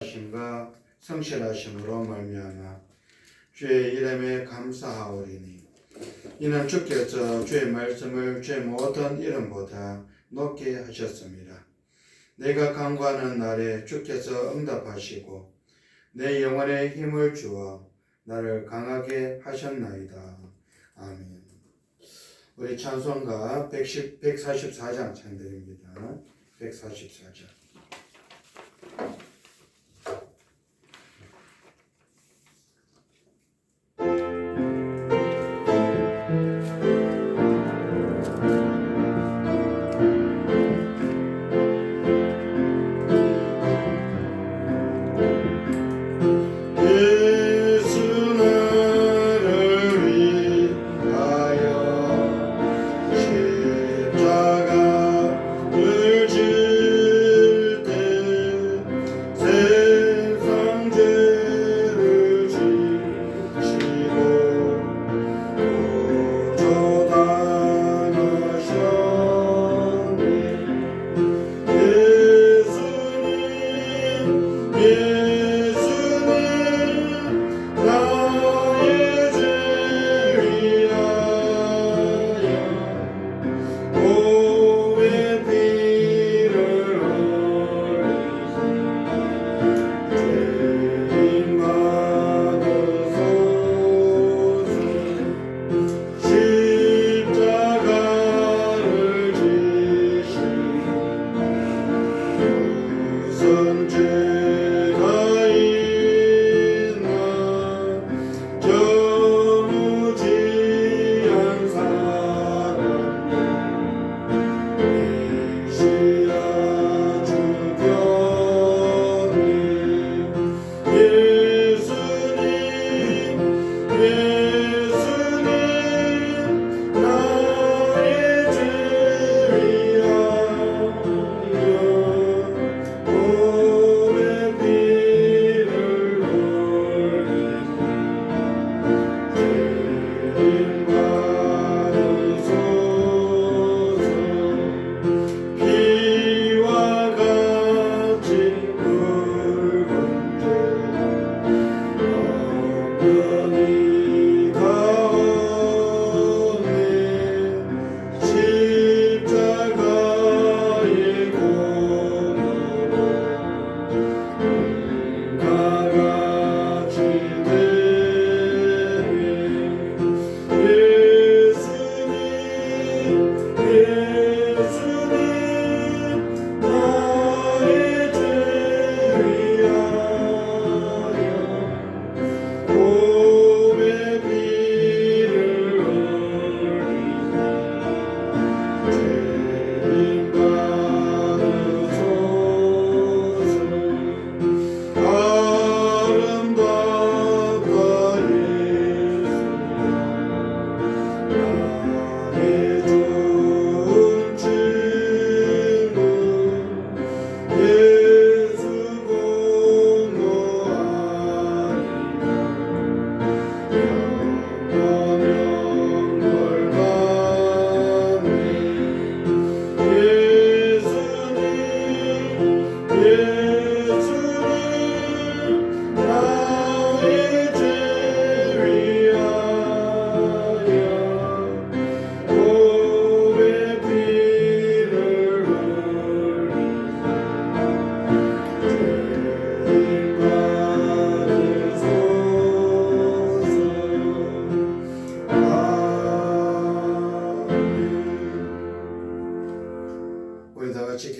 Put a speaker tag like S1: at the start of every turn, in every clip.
S1: 하심과 성실하심으로 말미암아 주의 이름에 감사하오리니 이는 주께서 주의 말씀을 주의 모든 이름보다 높게 하셨습니다. 내가 간구하는 날에 주께서 응답하시고 내 영혼에 힘을 주어 나를 강하게 하셨나이다. 아멘. 우리 찬송가 144장 찬들입니다. 144장.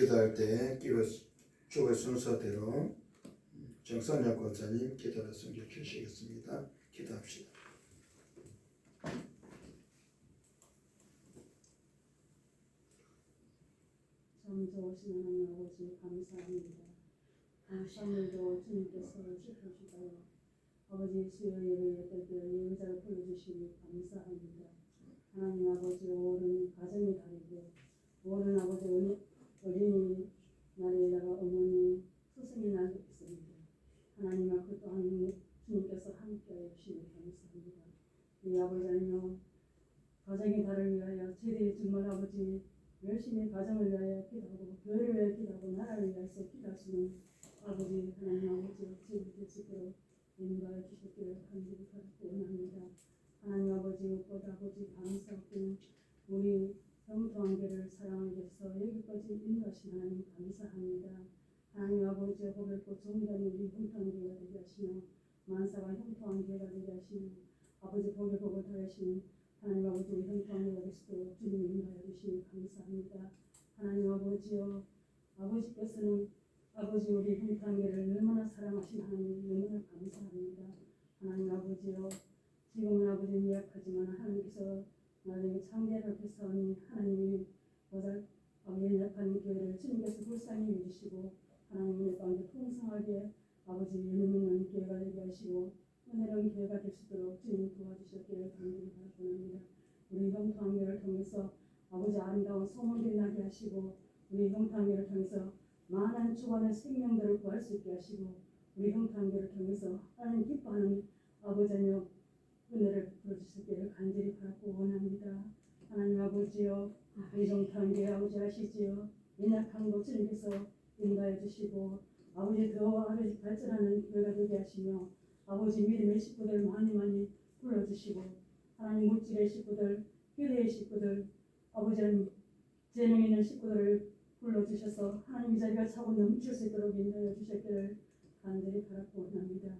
S1: 기도할 때 기도 순서대로 정선영 권사님 기도를 섬겨 주시겠습니다. 기도합시다.
S2: 참 좋으신 하나님 아버지 감사합니다. 다시 오늘도 주님께서 지켜주시고 아버지 수요 예배에 때 예배자를 불러주시니 감사합니다. 하나님 아버지 오른 가정이 다르고 오른 아버지 어린이 날에다가 어머니 스승의 날이 있습니다. 하나님 앞에 또한 주님께서 함께하여 주시니 감사합니다. 이 아버지 하나님 가정의 달을 위하여 최대의 정말 아버지 열심히 가정을 위하여 기도하고 교회를 위하여 기도하고 나라를 위해서 기도하시는 아버지 하나님 아버지 인도하여 주시기를 간절히 바라고 원합니다. 하나님 아버지 무엇보다 아버지 감사하고 우리 형통한계를 사랑하게 해서 여기까지 인도하신 하나님 감사합니다. 하나님 아버지 호백꽃 종단이 우리 형통한계가 되게 하시며 만사가 형통한계가 되게 하시며 아버지 복을 더하시는 하나님 아버지 우리 형통한계가 되시도록 주님 인도하여 주시니 감사합니다. 하나님 아버지여 아버지께서는 아버지 우리 형통한계를 얼마나 사랑하신 하나님 너무나 감사합니다. 하나님 아버지여 지금은 아버지 미약하지만 하나님께서 나중에 창대를 베사오니 하나님이 보다 아버지 약한 교회를 주님께서 불쌍히 여기시고 하나님의 가운데 풍성하게 아버지 예능있는 교회가 되게 하시고 은혜로운 교회가 될 수 있도록 주님 도와주셨기를 간절히 바랍니다. 우리 형통한계를 통해서 아버지 아름다운 소문이 나게 하시고 우리 형통한계를 통해서 많은 주관의 생명들을 구할 수 있게 하시고 우리 형통한계를 통해서 하나님 기뻐하는 아버지여 은혜를 부어주시기를 간절히 바라고 원합니다. 하나님 아버지여 우리 형통한계 아버지 아시지요. 연약한 것 주님께서 인도해 주시고 아버지 더 아버지 발전하는 교회가 되게 하시며 아버지 믿음의 식구들 많이 불러주시고 하나님 물질의 식구들 교회의 식구들 아버지는 재능 있는 식구들을 불러주셔서 하나님 이 자리가 차고 넘칠 수 있도록 인도해 주셨기를 간절히 바라고 원합니다.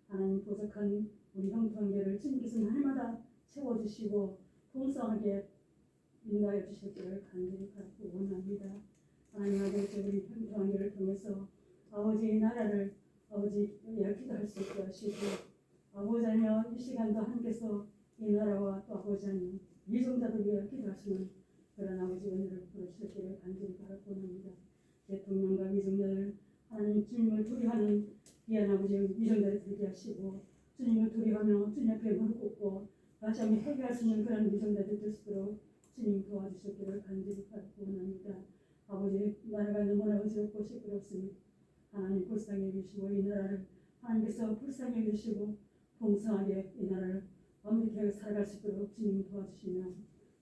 S2: 하나님 부족한 우리 형통한계를 주님께서 날마다 채워주시고 풍성하게 인도하여 주셨기를 간절히 바라고 원합니다. 하나님 아버지 우리 형통한계를 통해서 아버지의 나라를 아버지 열기도할 수 있게 하시고 아버지 하며 이 시간도 함께서 이 나라와 또 아버지 하며 미종자들 위해 기도하시는 그런 아버지 은혜를 부어주셨기를 간절히 바라고 합니다. 대통령과 미종자들 하나님 주님을 두려워하는 귀한 아버지 미종자를 되게 하시고 주님을 두려워하며 주님 앞에 무릎 꿇고 다시 한번 회개할 수 있는 그런 미종자들 될 수 있도록 주님 도와주셨기를 간절히 바라고 합니다. 아버지 나라가 너무나 어지럽고 시끄럽습니다. 하나님 불쌍히 여기시고 이 나라를 하나님께서 불쌍히 여기시고 풍성하게 이 나라를 완벽하게 살아갈 수 있도록 주님 도와주시며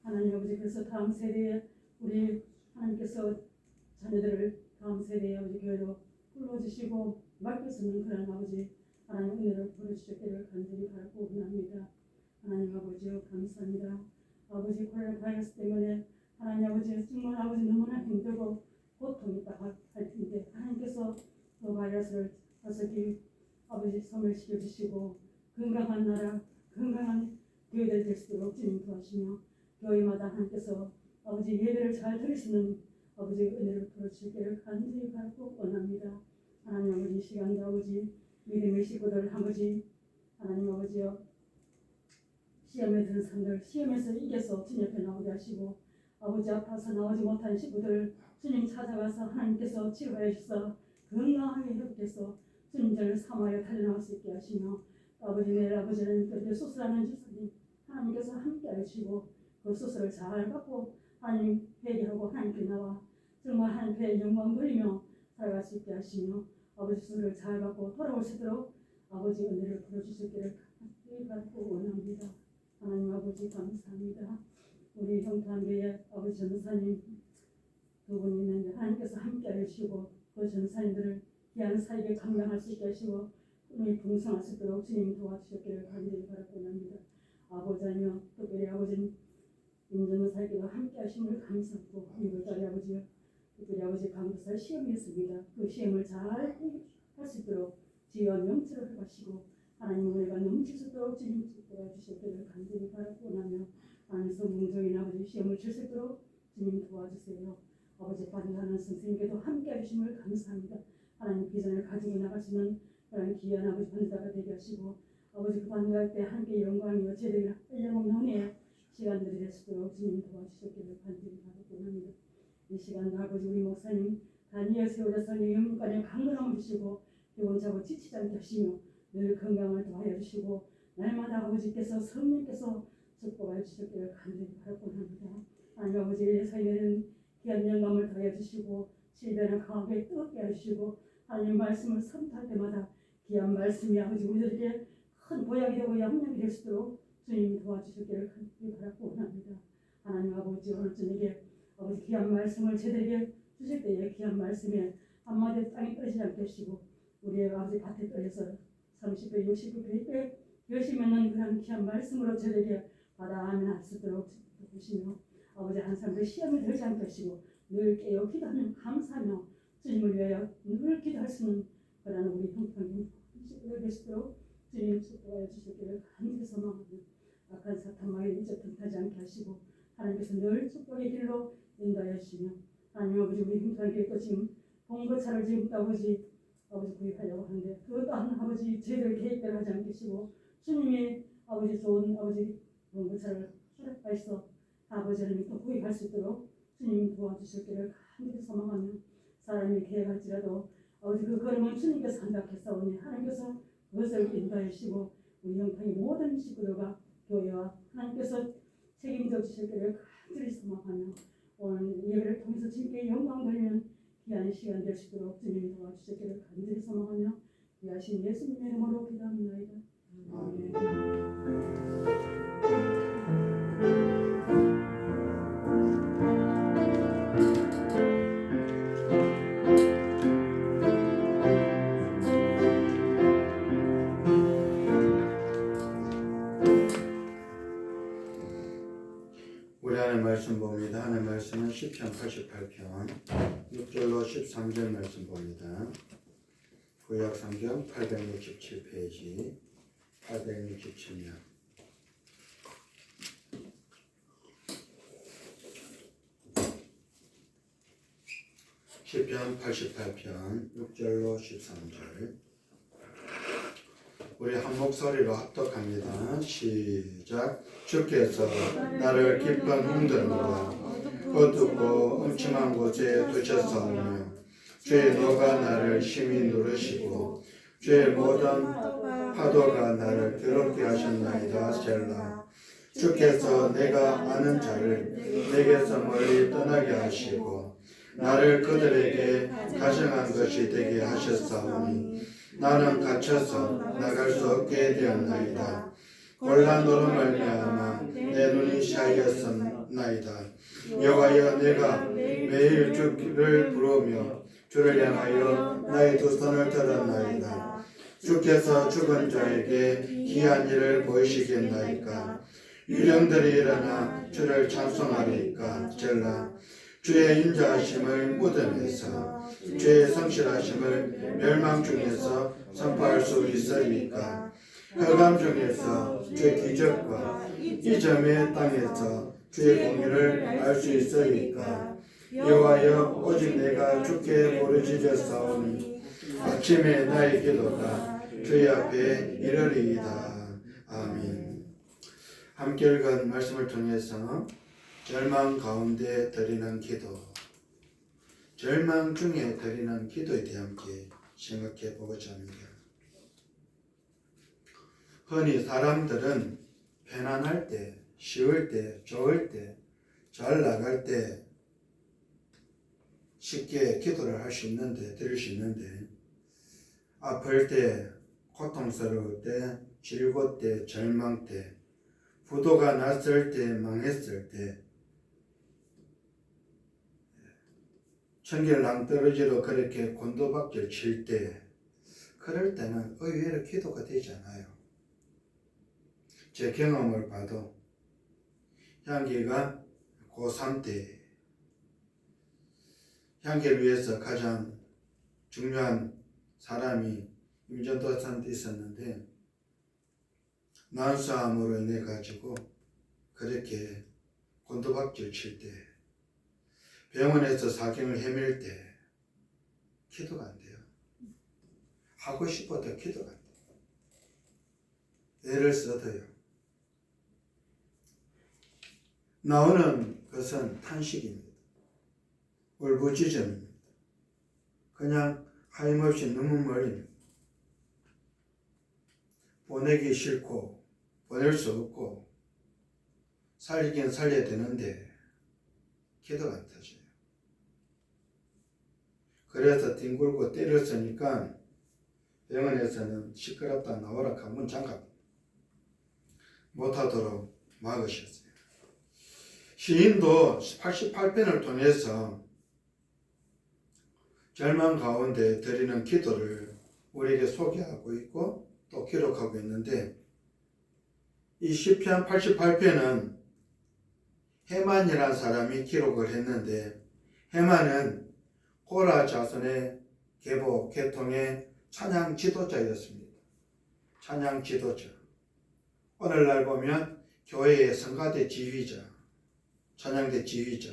S2: 하나님 아버지 그래서 다음 세대에 우리 하나님께서 자녀들을 다음 세대에 아버지 교회로 불러주시고 맡길 수 있는 그런 아버지 하나님 은혜를 보내주셨기를 간절히 바라고 원합니다. 하나님 아버지요 감사합니다. 아버지 코로나 바이러스 때문에 하나님 아버지 정말 아버지 너무나 힘들고 고통이 있다 할 텐데 하나님께서 그 바이러스를 어떻게 아버지 소멸시켜 주시고 건강한 나라 건강한 교회들 될 수 있도록 주님 도와주시며 교회마다 하나님께서 아버지 예배를 잘 드릴 수 있는 아버지 은혜를 부어주시기를 간절히 바라고 원합니다. 하나님 아버지 시간도 아버지 믿음의 식구들 아버지 하나님 아버지여 시험에 드는 사람들 시험에서 이겨서 주님 옆에 나오게 하시고 아버지 아파서 나오지 못한 식구들 주님 찾아가서 하나님께서 치료하여 주셔서 건강하게 회복해서 주님을 삼하여 달려나올 수 있게 하시며 아버지 내일 아버지는 그때 수술하는 주사님 하나님께서 함께하여 주시고 그 수술을 잘 받고 하나님 회개하고 하나님께 나와 정말 하나님께 영광 돌리며 살아갈 수 있게 하시며 아버지 수술을 잘 받고 돌아올 수 있도록 아버지 은혜를 부어주시기를 바라고 원합니다. 하나님 아버지 감사합니다. 우리 형통한계의 아버지 전사님 두 분 있는데 하나님께서 함께하여 주시고 그 전사님들을 귀한 사역에 감당할 수 있게 하시고 꿈이 풍성할 수 있도록 주님 도와주셨기를 간절히 바라고 합니다. 아버지며 특별히 아버지 임전사에게도 함께 하심을 감사하고 이월달에 아버지 특별히 아버지 강도사 시험이 있습니다. 그 시험을 잘 할 수 있도록 지혜와 명철을 허가하시고 하나님 은혜가 넘칠 수 있도록 주님 도와주셨기를 간절히 바라고 하며 하나님 성공적인 아버지 시험을 칠 수 있도록 주님 도와주세요. 아버지 반대하는 선생님께도 함께 해주심을 감사합니다. 하나님 비전을 가지고 나갈 수 있는 그런 귀한 아버지 반대자가 되게 하시고 아버지 그 반대할 때 함께 영광이요 제대로 한량없는 은혜의 시간들이 될 수 있도록 주님 도와주셨기를 간절히 바라고 합니다. 이 시간도 아버지 우리 목사님 다니엘 세월에서 영육간에 강건함을 주시고 영원자고 지치지 않게 하시며 늘 건강을 더하여 주시고 날마다 아버지께서 성령께서 축복하여 주셨기를 간절히 바라고 합니다. 하나님 아버지 예사에는 귀한 영감을 더하여 주시고 질병을 강하게 뜨겁게 해주시고 하나님 말씀을 선포할 때마다 귀한 말씀이 아버지 우리들에게 큰 보약이 되고 양육이 될 수 있도록 주님 도와주셨기를 간절히 바라고 원합니다. 하나님 아버지 오늘 저녁에 아버지 귀한 말씀을 저들에게 주실 때에 귀한 말씀에 한마디 땅에 떨어지지 않게 하시고 우리의 아버지 밭에 떨려서 30배, 60배, 100배 여시면은 그런 귀한 말씀으로 저에게 받아가면 할 수 있도록 도우시며 아버지 한 사람들 시험에 들지 않게 하시고 늘 깨어 기도하면 감사하며 주님을 위하여 늘 기도할 수 있는 그런 우리 형편이 되시도록 주님 축복하여 주시기를 간절히 소망하며 악한 사탄 마귀 이제 틈타지 않게 하시고 하나님께서 늘 축복의 길로 인도하여 주시며 하나님 아버지 우리 형편께 또 지금 봉고차를 지금 아버지 구입하려고 하는데 그것 또한 아버지 저희들 계획대로 하지 않으시고 주님이 아버지 좋은 아버지 봉고차를 허락하셔서 아버지 하나님 또 구입할 수 있도록 주님 도와주실기를 간절히 소망하며 사람이 계획할지라도 아버지 그 걸음은 주님께서 hand하겠사오니 하나님께서 그것을 인도하여 주시고 우리 형편의 모든 식구들과 교회와 하나님께서 책임져 주실기를 간절히 소망하며 오늘 예배를 통해서 주님께 영광 돌리는 귀한 시간 될 수 있도록 주님이 도와주시기를 간절히 소망하며 귀하신 예수님의 이름으로 기도합니다. 아멘.
S1: 우리 하나님 말씀 봅니다. 하나님 말씀은 시편 88편 6절로 13절 말씀 봅니다. 구약 성경 867페이지 867면 시편 88편 6절로 13절 우리 한 목소리로 합독합니다. 시작. 주께서 나를 깊은 홍들과 어둡고 음침한 곳에 두셨사오며 주의 노가 나를 심히 누르시고 주의 모든 파도가 나를 괴롭게 하셨나이다. 셀라. 주께서 내가 아는 자를 내게서 멀리 떠나게 하시고 나를 그들에게 가증한 것이 되게 하셨사오니 나는 갇혀서 나갈 수 없게 되었나이다. 곤란으로 말미암아 내 눈이 샤였었나이다. 여호와여 내가 매일 주를 부르며 주를 향하여 나의 두 손을 들었나이다. 주께서 죽은 자에게 기이한 일을 보이시겠나이까. 유령들이 일어나 주를 찬송하리까. 젤라. 주의 인자하심을 무덤에서 주의 성실하심을 멸망 중에서 선포할 수 있으리까. 흑암 중에서 주의 기적과 이점의 땅에서 주의 공의를 알 수 있으리까. 여호와여 오직 내가 주께 부르짖었사오니 아침에 나의 기도가 주의 앞에 이르리이다. 아멘. 함께 읽은 말씀을 통해서 절망 가운데 드리는 기도, 절망 중에 드리는 기도에 대해 함께 생각해 보고자 합니다. 흔히 사람들은 편안할 때, 쉬울 때, 좋을 때, 잘 나갈 때 쉽게 기도를 할 수 있는데, 드릴 수 있는데 아플 때, 고통스러울 때, 질고 때, 절망 때, 부도가 났을 때, 망했을 때, 천길 낭떠러지로 그렇게 곤도박질 칠 때, 그럴 때는 의외로 기도가 되지 않아요. 제 경험을 봐도 향기가 고3 때 향기를 위해서 가장 중요한 사람이 임전도사한테 있었는데 난수암으로 인해 가지고 그렇게 곤도박질 칠 때, 병원에서 사경을 헤맬 때 기도가 안 돼요. 하고 싶어도 기도가 안 돼요. 애를 써도요. 나오는 것은 탄식입니다. 울부짖음입니다. 그냥 하염없이 눈물머리입니다. 보내기 싫고 보낼 수 없고 살리긴 살려야 되는데 기도가 안 터져요. 그래서 뒹굴고 때렸으니까 병원에서는 시끄럽다 나오라 문 잠가 못하도록 막으셨어요. 시인도 88편을 통해서 절망 가운데 드리는 기도를 우리에게 소개하고 있고 또 기록하고 있는데 이 시편 88편은 헤만이라는 사람이 기록을 했는데 헤만은 고라 자손의 계보 계통의 찬양 지도자였습니다. 찬양 지도자. 오늘날 보면 교회의 성가대 지휘자, 찬양대 지휘자.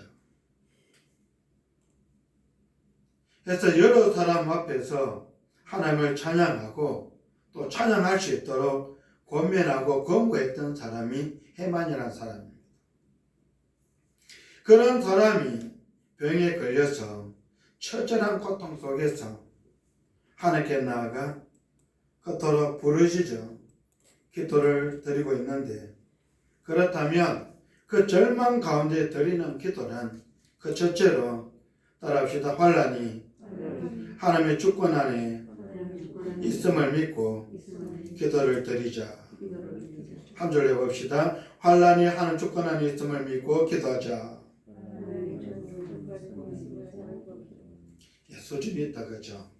S1: 그래서 여러 사람 앞에서 하나님을 찬양하고 또 찬양할 수 있도록 권면하고 권고했던 사람이 헤만이라는 사람입니다. 그런 사람이 병에 걸려서 처절한 고통 속에서 하나님께 나아가 그토록 부르짖어 기도를 드리고 있는데, 그렇다면 그 절망 가운데 드리는 기도란 그 첫째로 따라합시다. 환난이 하나님의 주권 안에 있음을 믿고 기도를 드리자. 한 줄 해봅시다. 환난이 하나님 주권 안에 있음을 믿고 기도하자. 수준이 있다, 그죠?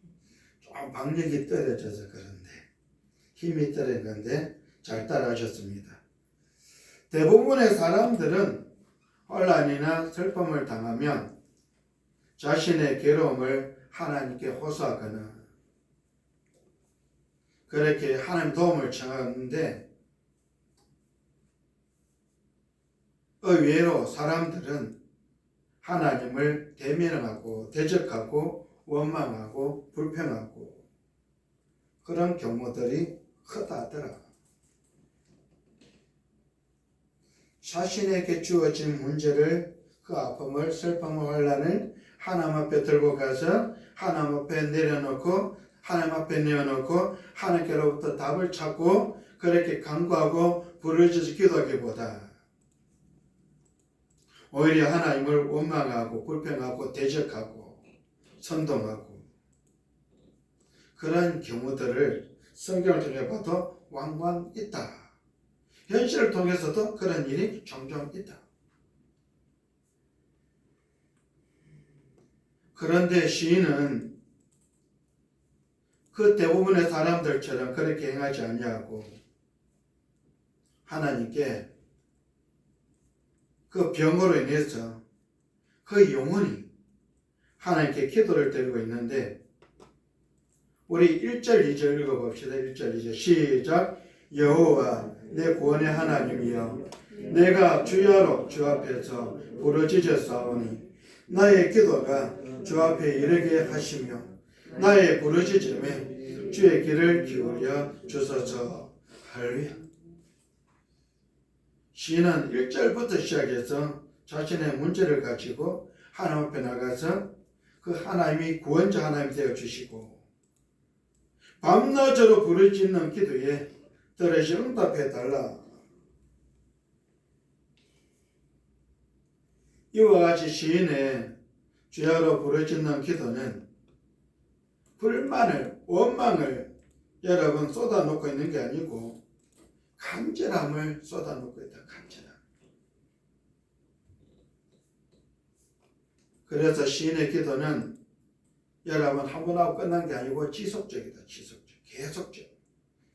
S1: 좀 박력이 떨어져서 그런데, 힘이 떨어진 건데 잘 따라하셨습니다. 대부분의 사람들은 혼란이나 슬픔을 당하면 자신의 괴로움을 하나님께 호소하거나 그렇게 하나님 도움을 청하는데, 의외로 사람들은 하나님을 대면하고 대적하고 원망하고 불평하고 그런 경우들이 크다더라. 자신에게 주어진 문제를, 그 아픔을, 슬픔을, 환난을 하나님 앞에 들고 가서 하나님 앞에 내려놓고 하나님 앞에 내어놓고 하나님께로부터 답을 찾고 그렇게 간구하고 부르짖어 기도하기보다 오히려 하나님을 원망하고 불평하고 대적하고 선동하고 그런 경우들을 성경을 통해 봐도 왕왕 있다. 현실을 통해서도 그런 일이 종종 있다. 그런데 시인은 그 대부분의 사람들처럼 그렇게 행하지 아니하고 하나님께 그 병으로 인해서 그 영혼이 하나님께 기도를 드리고 있는데, 우리 1절 2절 읽어봅시다. 1절 2절 시작. 여호와 내 구원의 하나님이여, 내가 주야로 주 앞에서 부르짖었사오니 나의 기도가 주 앞에 이르게 하시며 나의 부르짖음에 주의 귀를 기울여 주소서. 할렐루야. 시인은 1절부터 시작해서 자신의 문제를 가지고 하나님 앞에 나가서 그 하나님이 구원자 하나님이 되어주시고 밤낮으로 부르짖는 기도에 들으시 응답해달라. 이와 같이 시인의 주야로 부르짖는 기도는 불만을, 원망을 여러분 쏟아놓고 있는 게 아니고 간절함을 쏟아놓고 있다. 간절함. 그래서 시인의 기도는 여러분 한 번 하고 끝난 게 아니고 지속적이다. 지속적.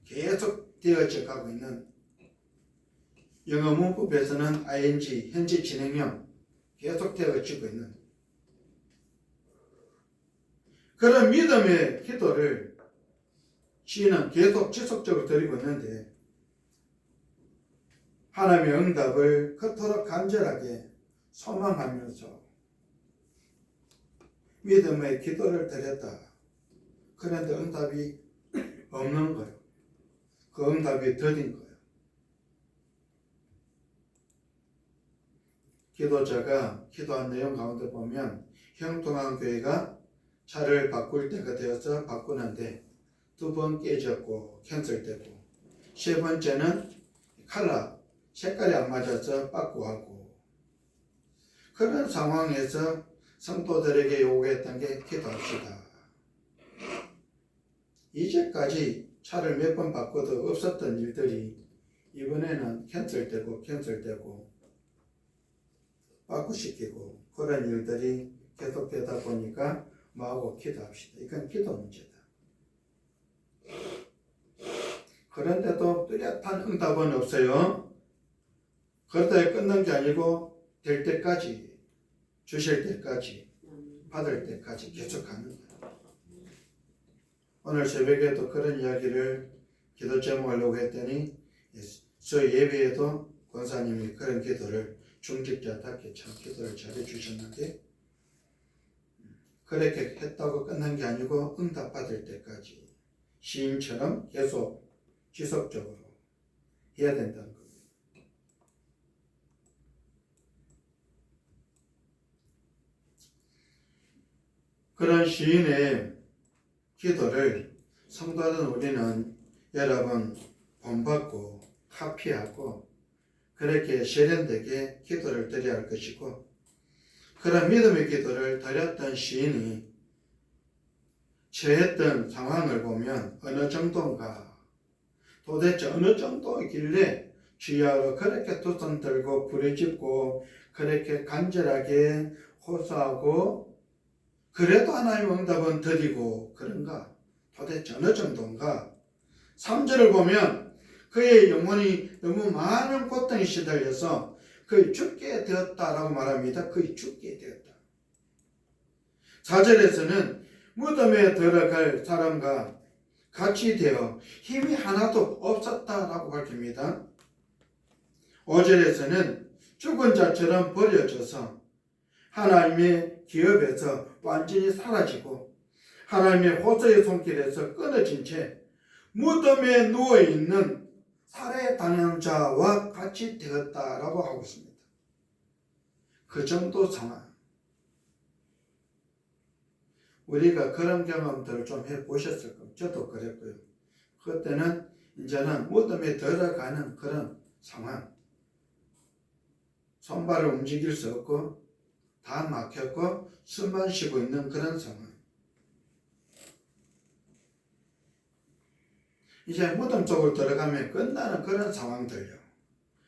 S1: 계속 되어져 가고 있는, 영어 문법에서는 ing, 현재 진행형, 계속 되어지고 있는 그런 믿음의 기도를 시인은 계속 지속적으로 드리고 있는데, 하나님의 응답을 그토록 간절하게 소망하면서 믿음의 기도를 드렸다. 그런데 응답이 없는 거예요. 그 응답이 더딘 거예요. 기도자가 기도한 내용 가운데 보면 형통한 교회가 차를 바꿀 때가 되어서 바꾸는데 2번 깨졌고 캔슬되고, 3번째는 컬러 색깔이 안 맞아서 바꾸하고, 그런 상황에서 성도들에게 요구했던 게 기도합시다. 이제까지 차를 몇 번 바꿔도 없었던 일들이 이번에는 캔슬되고 바꾸시키고 그런 일들이 계속되다 보니까 뭐하고 기도합시다. 이건 기도 문제다. 그런데도 뚜렷한 응답은 없어요. 그러다 끝난 게 아니고 될 때까지, 주실 때까지, 받을 때까지 계속 가는 거예요. 오늘 새벽에도 그런 이야기를 기도 제목하려고 했더니 저 예배에도 권사님이 그런 기도를 중직자답게 참 기도를 잘해 주셨는데, 그렇게 했다고 끝난 게 아니고 응답받을 때까지 시인처럼 계속 지속적으로 해야 된다는 겁니다. 그런 시인의 기도를 성도된 우리는 여러분 본받고 카피하고 그렇게 세련되게 기도를 드려야 할 것이고, 그런 믿음의 기도를 드렸던 시인이 처했던 상황을 보면 어느 정도인가, 도대체 어느 정도이길래 주야로 그렇게 두 손 들고 부르짖고 그렇게 간절하게 호소하고 그래도 하나님 응답은 드리고 그런가, 도대체 어느 정도인가. 3절을 보면 그의 영혼이 너무 많은 고통에 시달려서 거의 죽게 되었다라고 말합니다. 거의 죽게 되었다. 4절에서는 무덤에 들어갈 사람과 같이 되어 힘이 하나도 없었다라고 밝힙니다. 5절에서는 죽은 자처럼 버려져서 하나님의 기업에서 완전히 사라지고 하나님의 호소의 손길에서 끊어진 채 무덤에 누워있는 살해당한 자와 같이 되었다라고 하고 있습니다. 그 정도 상황. 우리가 그런 경험들을 좀 해보셨을 겁니다. 저도 그랬고요. 그때는 이제는 무덤에 들어가는 그런 상황. 손발을 움직일 수 없고 다 막혔고 숨만 쉬고 있는 그런 상황. 이제 무덤 쪽으로 들어가면 끝나는 그런 상황들요.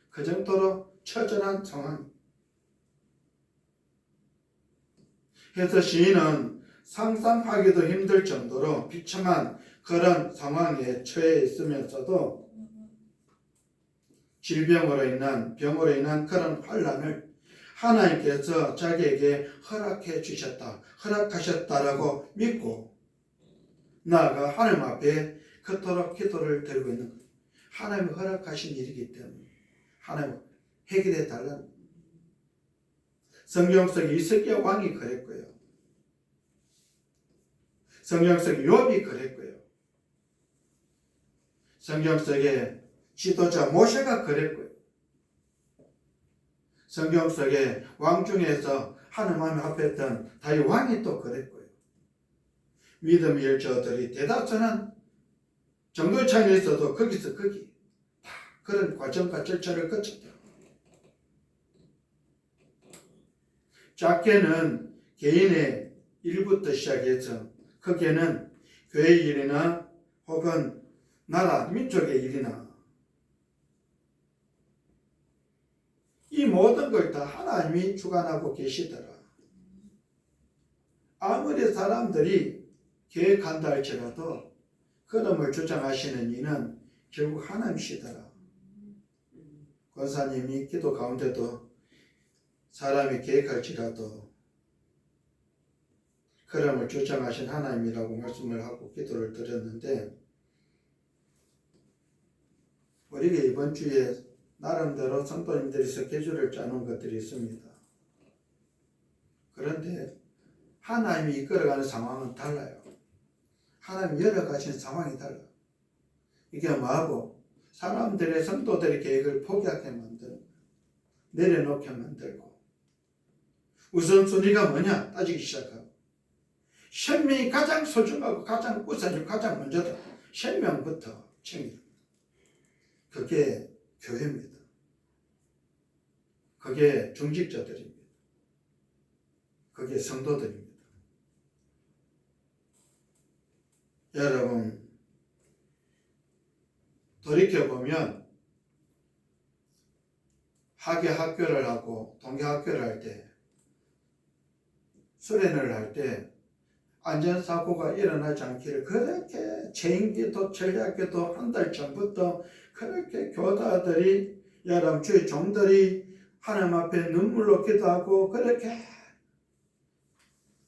S1: 그 정도로 처절한 상황. 그래서 시인은 상상하기도 힘들 정도로 비참한 그런 상황에 처해 있으면서도 질병으로 인한, 병으로 인한 그런 환난을 하나님께서 자기에게 허락해 주셨다, 허락하셨다라고 믿고 나아가 하나님 앞에 그토록 기도를 드리고 있는 거예요. 하나님이 허락하신 일이기 때문에 하나님 해결해 달라는. 성경 속에 이스기야 왕이 그랬고요. 성경 속에 욥이 그랬고요. 성경 속에 지도자 모세가 그랬고요. 성경 속에 왕 중에서 하나님 앞에 했던 다윗 왕이 또 그랬고요. 믿음의 열조들이 대다수는 정도의 차이는 있어도 거기서 거기 다 그런 과정과 절차를 거쳤다. 작게는 개인의 일부터 시작해서 크게는 교회 일이나 혹은 나라 민족의 일이나 이 모든 걸 다 하나님이 주관하고 계시더라. 아무리 사람들이 계획한다 할지라도 그놈을 주장하시는 이는 결국 하나님이시더라. 권사님이 기도 가운데도 사람이 계획할지라도 그놈을 주장하신 하나님이라고 말씀을 하고 기도를 드렸는데, 우리가 이번 주에 나름대로 성도님들이 스케줄을 짜놓은 것들이 있습니다. 그런데 하나님이 이끌어가는 상황은 달라요. 하나님이 열어가신 상황이 달라요. 이게 뭐하고 사람들의 성도들의 계획을 포기하게 만드는, 내려놓게 만들고, 우선순위가 뭐냐 따지기 시작하고, 생명이 가장 소중하고 가장 우선이고 가장 먼저다. 생명부터 챙깁니다. 그게 교회입니다. 그게 중직자들입니다. 그게 성도들입니다. 여러분, 돌이켜보면 학예 학교를 하고 동계 학교를 할 때, 수련을 할 때 안전사고가 일어나지 않기를 그렇게 체인기도 전략기도 한 달 전부터 그렇게 교사들이 여러분 주의 종들이 하나님 앞에 눈물로 기도하고 그렇게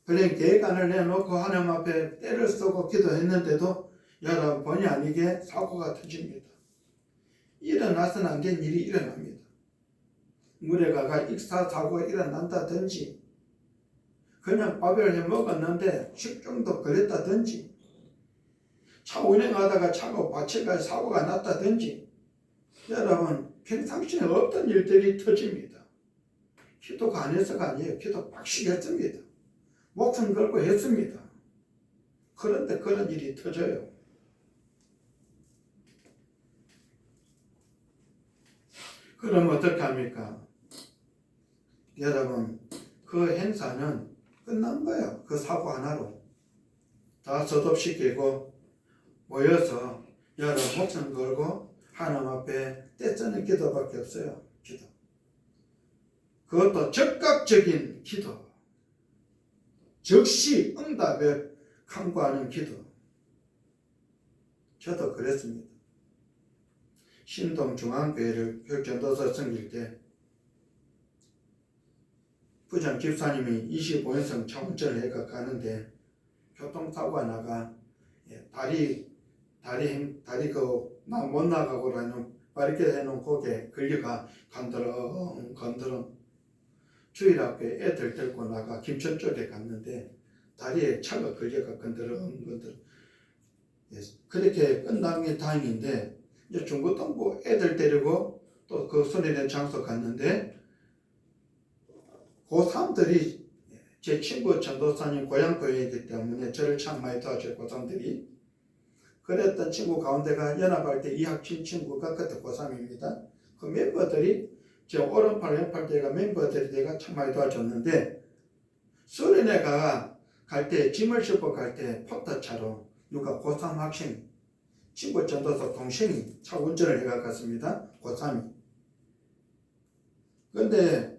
S1: 그냥 계간을 내놓고 하나님 앞에 때를 쓰고 기도했는데도 여러분 본의 아니게 사고가 터집니다. 일어나서는 안 된 일이 일어납니다. 물에 가가 익사사고가 일어난다든지 그냥 밥을 해 먹었는데 식중독 걸렸다든지 차 운행하다가 차가 받쳐가 사고가 났다든지 여러분 평상시에 없던 일들이 터집니다. 기도가 안 해서가 아니에요. 기도 빡시게 했습니다. 목숨 걸고 했습니다. 그런데 그런 일이 터져요. 그럼 어떻게 합니까? 여러분 그 행사는 끝난 거예요. 그 사고 하나로 다 소독시키고 모여서 여러분 목숨 걸고 하나님 앞에 떼쓰는 기도밖에 없어요. 기도. 그것도 즉각적인 기도. 즉시 응답을 간구하는 기도. 저도 그랬습니다. 신동중앙교회를 교육전도서 섬길 때 부장 집사님이 25인승 차운전을 해가 가는데 교통사고가 나가 다리 못 나가고라는 바리케드 해놓은 곡에 걸려가 건드렁 주일학교에 애들 데리고 나가 김천 쪽에 갔는데 다리에 차가 걸려가 건드렁 그렇게 끝난 게 다행인데 이제 중고등부 애들 데리고 또 그 소리낸 장소 갔는데 고3들이 제 친구 전도사님 고향교회이기 때문에 저를 참 많이 도와줘요. 고3들이 그랬던 친구 가운데가 연합할 때 이학친 친구가 그때 고3입니다. 그 멤버들이 제 오른팔 왼팔 대가 멤버들이 내가 참 많이 도와줬는데 수련회가 갈 때 짐을 싣고 갈 때 포터차로 누가 고3 학생 친구 전도사 동생이 차 운전을 해가 갔습니다. 고3이. 근데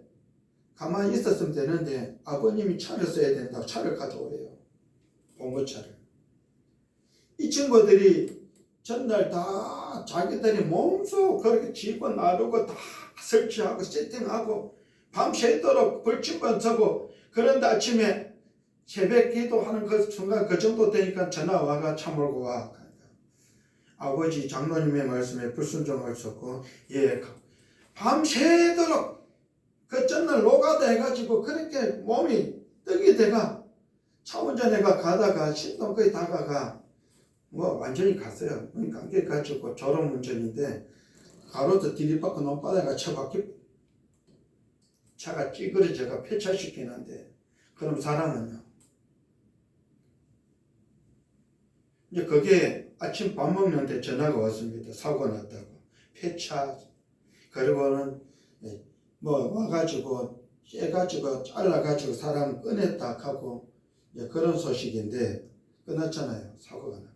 S1: 가만히 있었으면 되는데 아버님이 차를 써야 된다고 차를 가져오래요. 봉고차를. 이 친구들이 전날 다 자기들이 몸소 그렇게 지고 나르고 다 설치하고 세팅하고 밤새도록 불침번 서고 그런데 아침에 새벽 기도하는 그 순간 그 정도 되니까 전화 와가 차 몰고 와. 아버지 장로님의 말씀에 불순종할 수 없고 밤새도록 그 전날 노가다 해가지고 그렇게 몸이 떡이 돼가 차 운전해가 가다가 신동거에 다가가 뭐 완전히 갔어요. 관계 가지고 졸음 운전인데 가로도 디리바크 논바닥에 쳐박히 차가 찌그러져가 폐차시키는데 그럼 사람은요. 이제 그게 아침 밥 먹는데 전화가 왔습니다. 사고 났다고. 폐차 그리고는 뭐 와가지고 째가지고 잘라가지고 사람 꺼냈다 하고 그런 소식인데 끝났잖아요. 사고가 나가.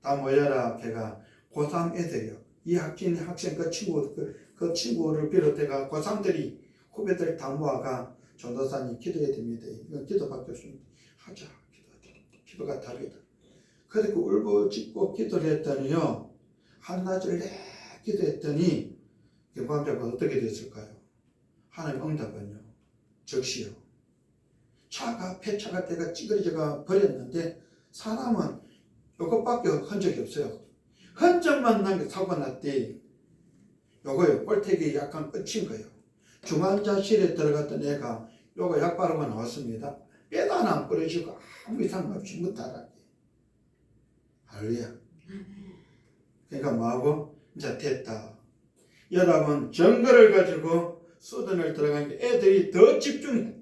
S1: 다 모여라 걔가 고3 애들이요. 이 학생 그 친구를 비롯해가 고3들이 후배들 다 모아가 전도사님 기도해야 됩니다. 이건 기도밖에 없습니다. 하자. 기도가 다르다. 그렇게 울부짖고 기도를 했더니요. 한낮을 내 기도했더니 경감자가 어떻게 됐을까요? 하나님 응답은요. 즉시요. 폐차가 때가 찌그러져가 버렸는데 사람은 이것밖에 흔적이 없어요. 흔적만 난 게 사고 났대. 요거요. 볼택이 약간 끝인 거예요. 중환자실에 들어갔던 애가 요거 약 바르고 나왔습니다. 뼈도 하나 안 부러지고 아무 이상 없이 무탈하게. 할렐루야. 그러니까 뭐하고 이제 됐다. 여러분 정거를 가지고 수련을 들어간 게 애들이 더 집중해.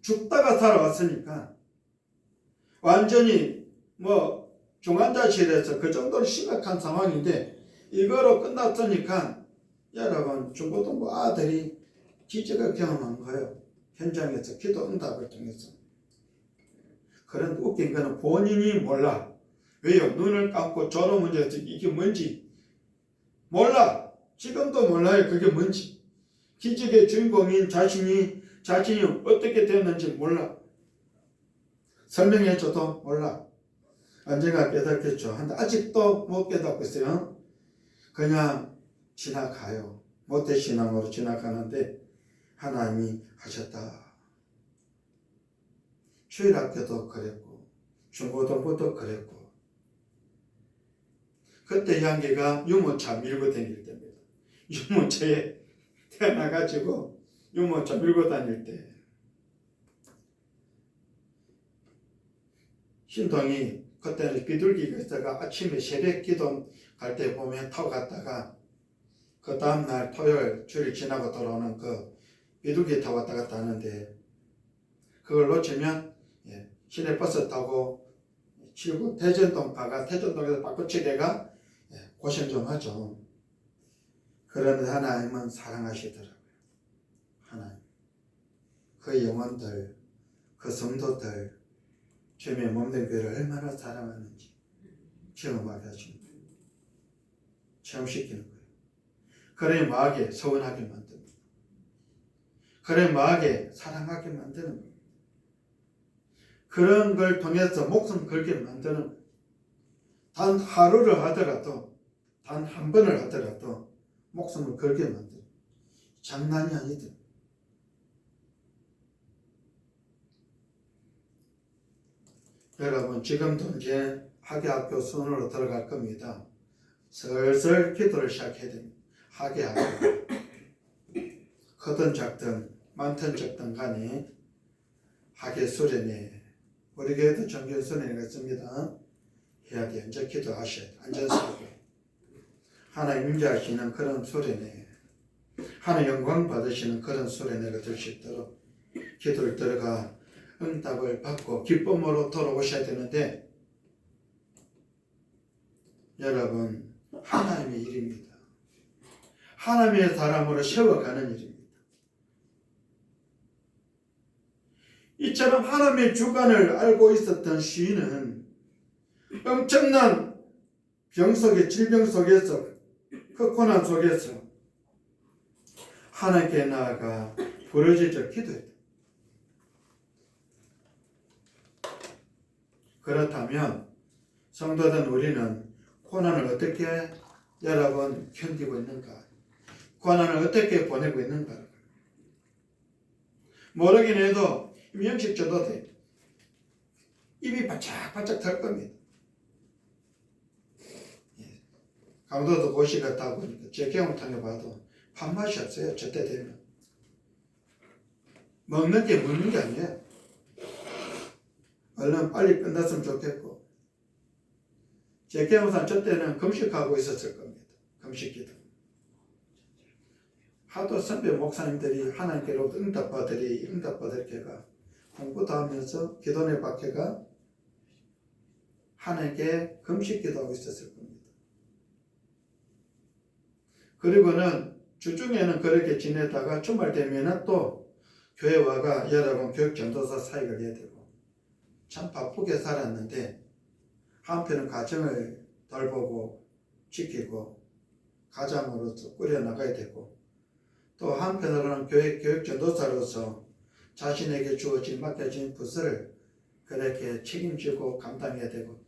S1: 죽다가 살아왔으니까 완전히 뭐 중환자실에서 그 정도로 심각한 상황인데 이거로 끝났으니까 여러분 중고등부 아들이 기적을 경험한 거예요. 현장에서 기도 응답을 통해서. 그런데 웃긴 거는 본인이 몰라. 왜요? 눈을 감고 졸음 문제에서 이게 뭔지 몰라. 지금도 몰라요. 그게 뭔지. 기적의 주인공인 자신이 어떻게 되었는지 몰라. 설명해줘도 몰라. 언젠가 깨닫겠죠. 한데 아직도 못 깨닫고 있어요. 그냥 지나가요. 모태신앙으로 지나가는데 하나님이 하셨다. 주일학교도 그랬고 중고등부도 그랬고 그때 향기가 유모차 밀고 다닐 때입니다. 유모차에 태어나가지고 유모차 밀고 다닐 때 신동이 그때는 비둘기가 있다가 아침에 새벽 기도 갈 때 보면 타고 갔다가 그 다음날 토요일 주일 지나고 돌아오는 그 비둘기 타고 왔다 갔다 하는데 그걸 놓치면 시내버스 타고 출구 대전동 가가 대전동에서 바꾸치게가 고생 좀 하죠. 그런데 하나님은 사랑하시더라고요. 하나님 그 영혼들 그 성도들 주님의 몸된 교회를 얼마나 사랑하는지 체험하게 하십니다. 체험시키는 거예요. 그래 마하게 서운하게 만듭니다. 그래 마하게 사랑하게 만드는 거예요. 그런 걸 통해서 목숨 걸게 만드는 거예요. 단 하루를 하더라도 단 한 번을 하더라도 목숨을 걸게 만드는 거예요. 장난이 아니더라고요. 여러분 지금도 이제 학예학교 수능으로 들어갈 겁니다. 슬슬 기도를 시작해야 됩니다. 학예학교 크든 작든 많든 적든 간에 학예수련회 우리 교회도 정규수련회가 있습니다. 해야 돼요. 이제 기도하셔야 돼요. 안전사고 하나님 임재하시는 그런 수련회 하나님 영광 받으시는 그런 수련회가 될 수 있도록 기도를 들어가 응답을 받고 기쁨으로 돌아오셔야 되는데 여러분 하나님의 일입니다. 하나님의 사람으로 세워가는 일입니다. 이처럼 하나님의 주관을 알고 있었던 시인은 엄청난 병 속에 질병 속에서 그 고난 속에서 하나님께 나아가 부르짖어 기도했다. 그렇다면 성도된 우리는 고난을 어떻게 여러분 견디고 있는가? 고난을 어떻게 보내고 있는가? 모르긴 해도 명식 줘도 돼. 입이 바짝바짝 탈 겁니다. 강도도 고시 갔다 보니까 제 경험탕에 봐도 밥맛이 없어요. 저때 되면. 먹는 게 먹는 게 아니에요. 얼른 빨리 끝났으면 좋겠고 제 경험상 저때는 금식하고 있었을 겁니다. 금식기도. 하도 선배 목사님들이 하나님께로부터 응답받으리가 공부도 하면서 기도의 박해가 하나님께 금식기도하고 있었을 겁니다. 그리고는 주중에는 그렇게 지내다가 주말 되면은 또 교회 와가 여러분 교육 전도사 사역을 해야 되고 참 바쁘게 살았는데 한편은 가정을 돌보고 지키고 가장으로서 꾸려나가야 되고 또 한편으로는 교회 교육 전도사로서 자신에게 주어진 맡겨진 부서를 그렇게 책임지고 감당해야 되고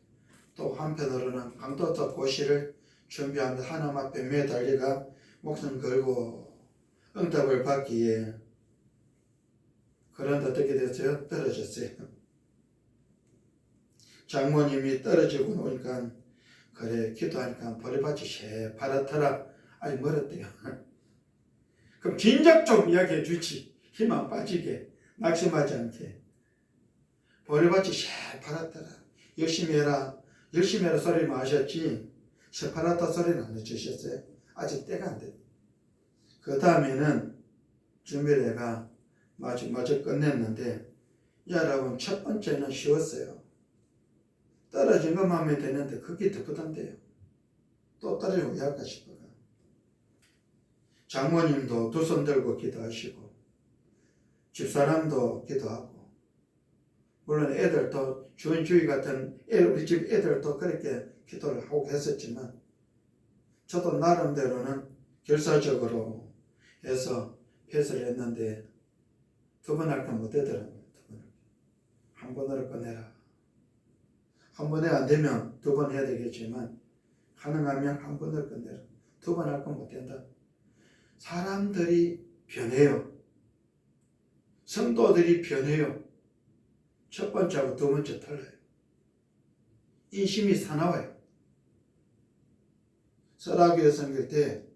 S1: 또 한편으로는 강도사 고시를 준비하면서 하나님 앞에 매달리가 목숨 걸고 응답을 받기에 그런데 어떻게 됐어요? 떨어졌어요. 장모님이 떨어지고 노니까 그래 기도하니까 보리밭이 새파랗더라. 아니 멀었대요. 그럼 진작 좀 이야기해 주지. 힘 안 빠지게 낙심하지 않게. 보리밭이 새파랗더라. 열심히 해라. 열심히 해라 소리만 하셨지 새파랗다 소리는 안 해주셨어요. 아직 때가 안 돼. 그 다음에는 준비를 해가 마저 끝냈는데 여러분 첫 번째는 쉬웠어요. 떨어진 것만 하면 되는데 그게 더 부담돼요. 또 떨어지면 왜 할까 싶어요. 장모님도 두 손 들고 기도하시고 집사람도 기도하고 물론 애들도 주인주의 같은 우리 집 애들도 그렇게 기도를 하고 했었지만 저도 나름대로는 결사적으로 해서 패스를 했는데 두 번 할 건 못 되더라고요. 두 번. 한 한 번으로 끝내라. 한 번에 안 되면 두 번 해야 되겠지만 가능하면 한 번으로 끝내라. 두 번 할 건 못 된다. 사람들이 변해요. 성도들이 변해요. 첫 번째하고 두 번째 달라요. 인심이 사나워요. 설화교회 섬길 때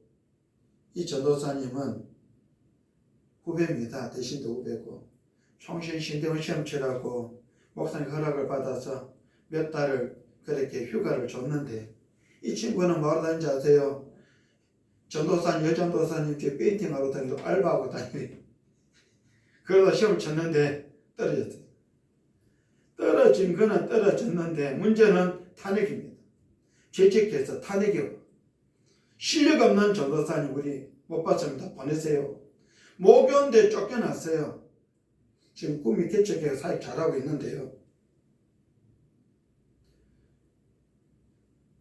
S1: 이 전도사님은 후배입니다. 대신도 후배고 총신 신대원 시험 치라고 목사님 허락을 받아서 몇 달을 그렇게 휴가를 줬는데 이 친구는 뭐하러 다니는지 아세요? 전도사님, 여전도사님 뒤에 페인팅하러 다니고 알바하고 다니고 그러다 시험을 쳤는데 떨어졌어요. 떨어진 거는 떨어졌는데 문제는 탄핵입니다. 재직해서 탄핵이요. 실력 없는 전도사님 우리 못 봤습니다. 보내세요. 모교인데 쫓겨났어요. 지금 꿈이 개척해서 사역 잘하고 있는데요.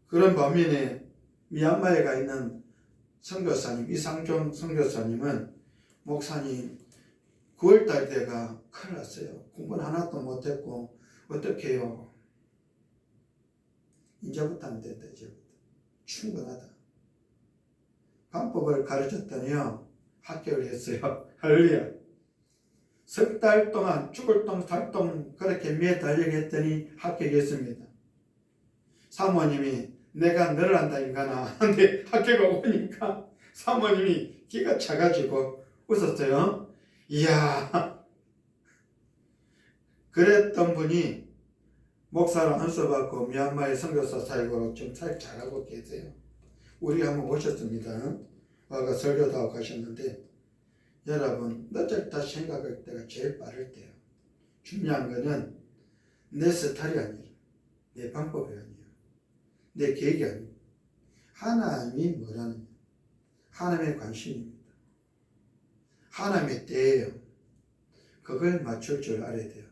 S1: 그런 반면에 미얀마에 가 있는 선교사님 이상종 선교사님은 목사님 9월달 때가 큰일 났어요. 공부는 하나도 못했고 어떻게 해요? 이제부터 안 된다. 이제부터 충분하다. 방법을 가르쳤더니요 합격을 했어요. 할렐루야. 석 달 동안 죽을 똥 살똥 그렇게 매달리게 했더니 합격했습니다. 사모님이 내가 너를 안다 인간아 근데 학교가 오니까 사모님이 기가 차가지고 웃었어요. 이야 그랬던 분이 목사로 안수받고 미얀마의 선교사 사역으로 좀 사역 잘하고 계세요. 우리 한번 오셨습니다. 와가 설교도 하고 가셨는데 여러분 늦었다 생각할 때가 제일 빠를 때요. 중요한 거는 내 스타일이 아니라 내 방법이 아니에요. 내 계획이 아니에요. 하나님이 뭐라느냐. 하나님의 관심입니다. 하나님의 때예요. 그걸 맞출 줄 알아야 돼요.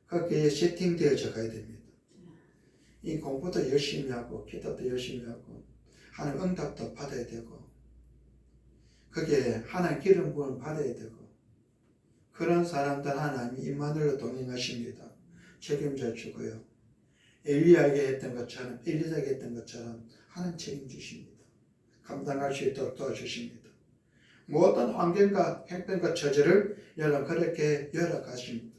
S1: 거기에 세팅되어져 가야 됩니다. 이 공부도 열심히 하고 기도도 열심히 하고 하나님 응답도 받아야 되고 그게 하나님 기름 부음을 받아야 되고 그런 사람들 하나님이 임마누엘로 동행하십니다. 책임져 주고요. 엘리야에게 했던 것처럼 엘리사에게 했던 것처럼 하나님 책임지십니다. 감당할 수 있도록 도와주십니다. 모든 환경과 형편과 처지를 여러분 그렇게 열어가십니다.